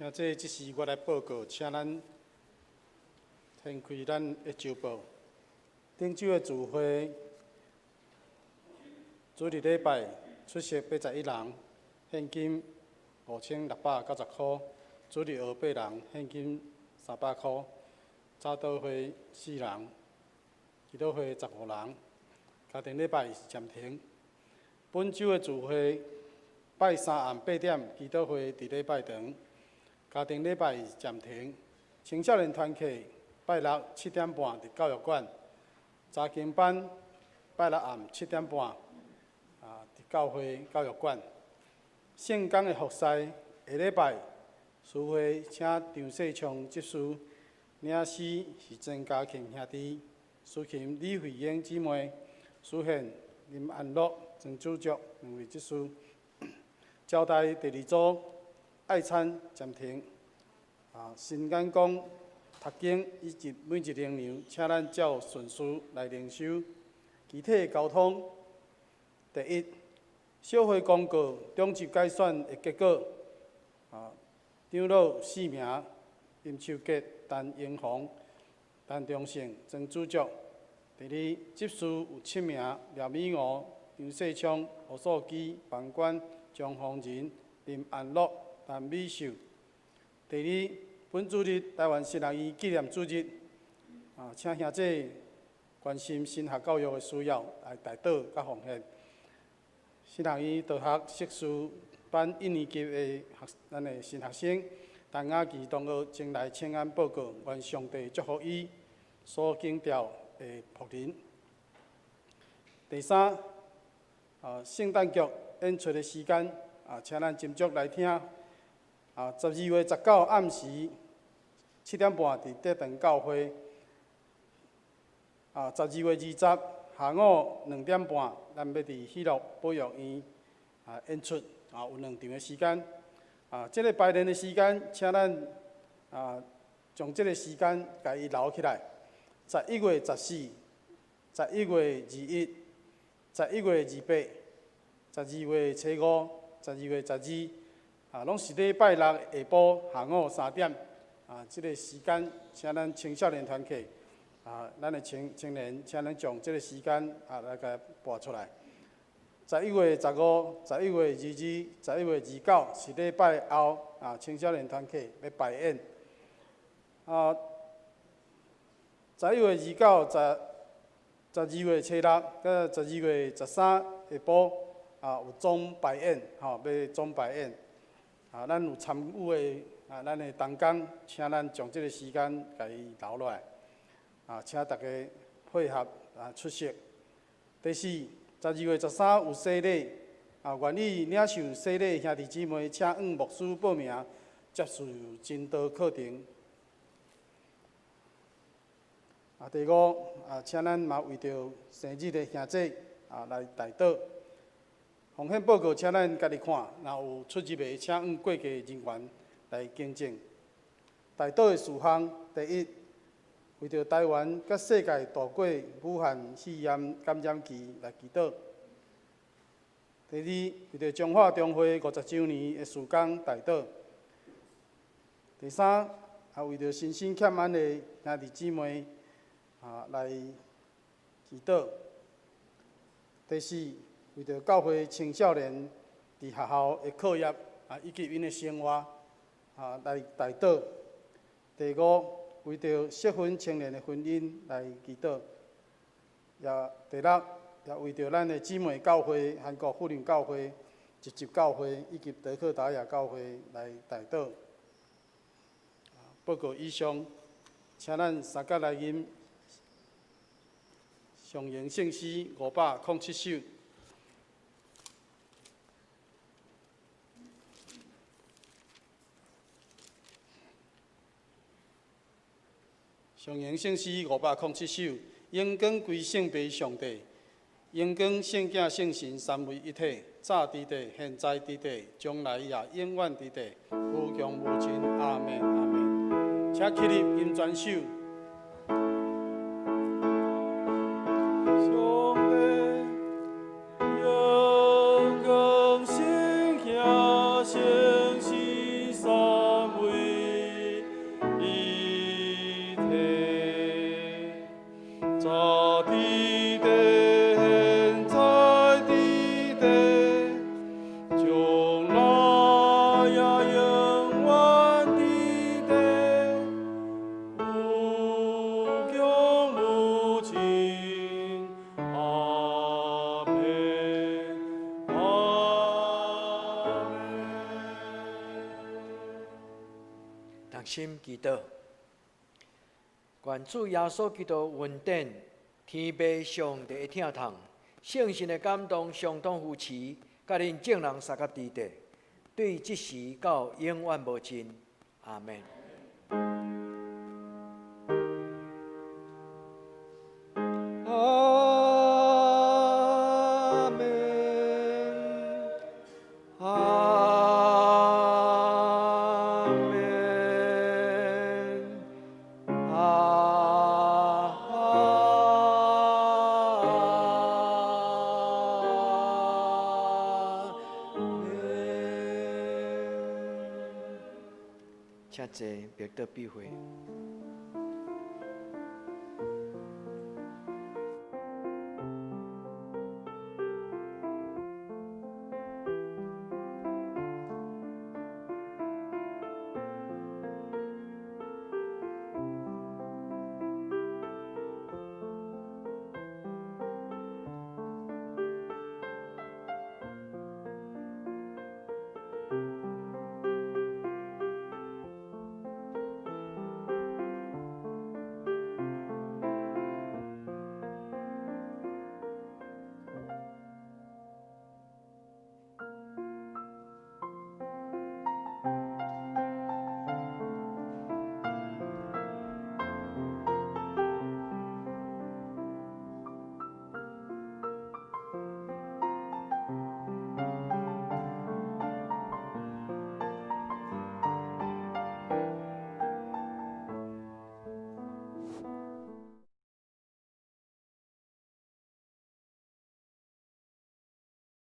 兄弟，即时我来报告，请咱掀开咱的周报。顶周的聚会，主日礼拜出席81人，现金5690块；主日下8人，现金300块；早祷会4人，祈祷会15人，家庭礼拜是暂停。本周的聚会，拜3暗8点，祈祷会伫礼拜堂。家庭礼拜暂停，青少年团契拜六7点半伫教育馆，查经班拜六暗7点半伫教会教育馆。圣工的服侍下礼拜，师会请张世昌执事，领诗是曾家庆兄弟，司琴李慧英姊妹，司宪林安乐、曾主席两位执事。招待第2组。爱餐暂停，新眼光读经以及每一灵粮，请咱照顺序来领收。具体交通，第一，小会公告中级改选的结果，长老4名：林秋杰、陈英宏、陈忠胜、曾主竹。第二，执事有7名：廖美娥、张世昌、何素基、房管、张宏仁、林安乐、陈美秀。第二，本主日台湾新学院纪念主日，请兄弟关心新学教育的需要，来代祷甲奉献。新学院道学硕士班1年级的咱的新学生，陈雅琪同学前来请安报告，愿上帝祝福伊所经调的仆人。第三，圣诞剧演出的时间，请咱斟酌来听。12月19暗时7点半伫德堂教会。12月20下午2点半，咱要伫喜乐保育院演出，有2场的时间。这个排练的时间，请咱将这个时间甲伊留起来。11月14、11月21、11月28、12月初5、12月12，拢是礼拜六下晡下午3点。这个时间，请咱青少年团体。咱的青年，请咱将这个时间来甲拨出来。11月15、11月22、11月29是礼拜后青少年团体要排演。11月29、12月初6、甲12月13下晡有总排演，要总排演。咱有参与的咱的同工，请咱将这个时间甲伊留落来。请大家配合出席。第四，12月13有洗礼，愿意领受洗礼的兄弟姊妹，请向牧师报名接受真道课程。第五，请咱嘛为着生日的兄弟来代祷。奉献报告，请咱家己看，若有出入的，请向过继人员来更正。代祷的事项，第一。为着台湾甲世界度过武汉肺炎感染期来祈祷。第二，为着中华中会50周年的事工代祷。第三，为着身心欠安的兄弟姊妹来祈祷。第四，为着教会青少年伫学校的课业以及因的生活来代祷。第五，为着适婚青年的婚姻来祈祷，第六，也为着咱的姊妹教会、韩国福临教会、一级教会以及德克达亚教会来代祷。报告以上，请咱三甲来吟上行圣诗507首。上行圣诗507首，荣光归圣父上帝，荣光圣子圣神三位一体，早伫地，现在伫地，将来也永远伫地，无穷无尽。阿门，阿门。请起立吟全首。心祈祷，愿主耶稣基督恩典、天父上帝的疼痛、圣神的感动，相当扶持，甲恁众人三甲伫地，对即时到永远无尽。阿门。济，别得避讳，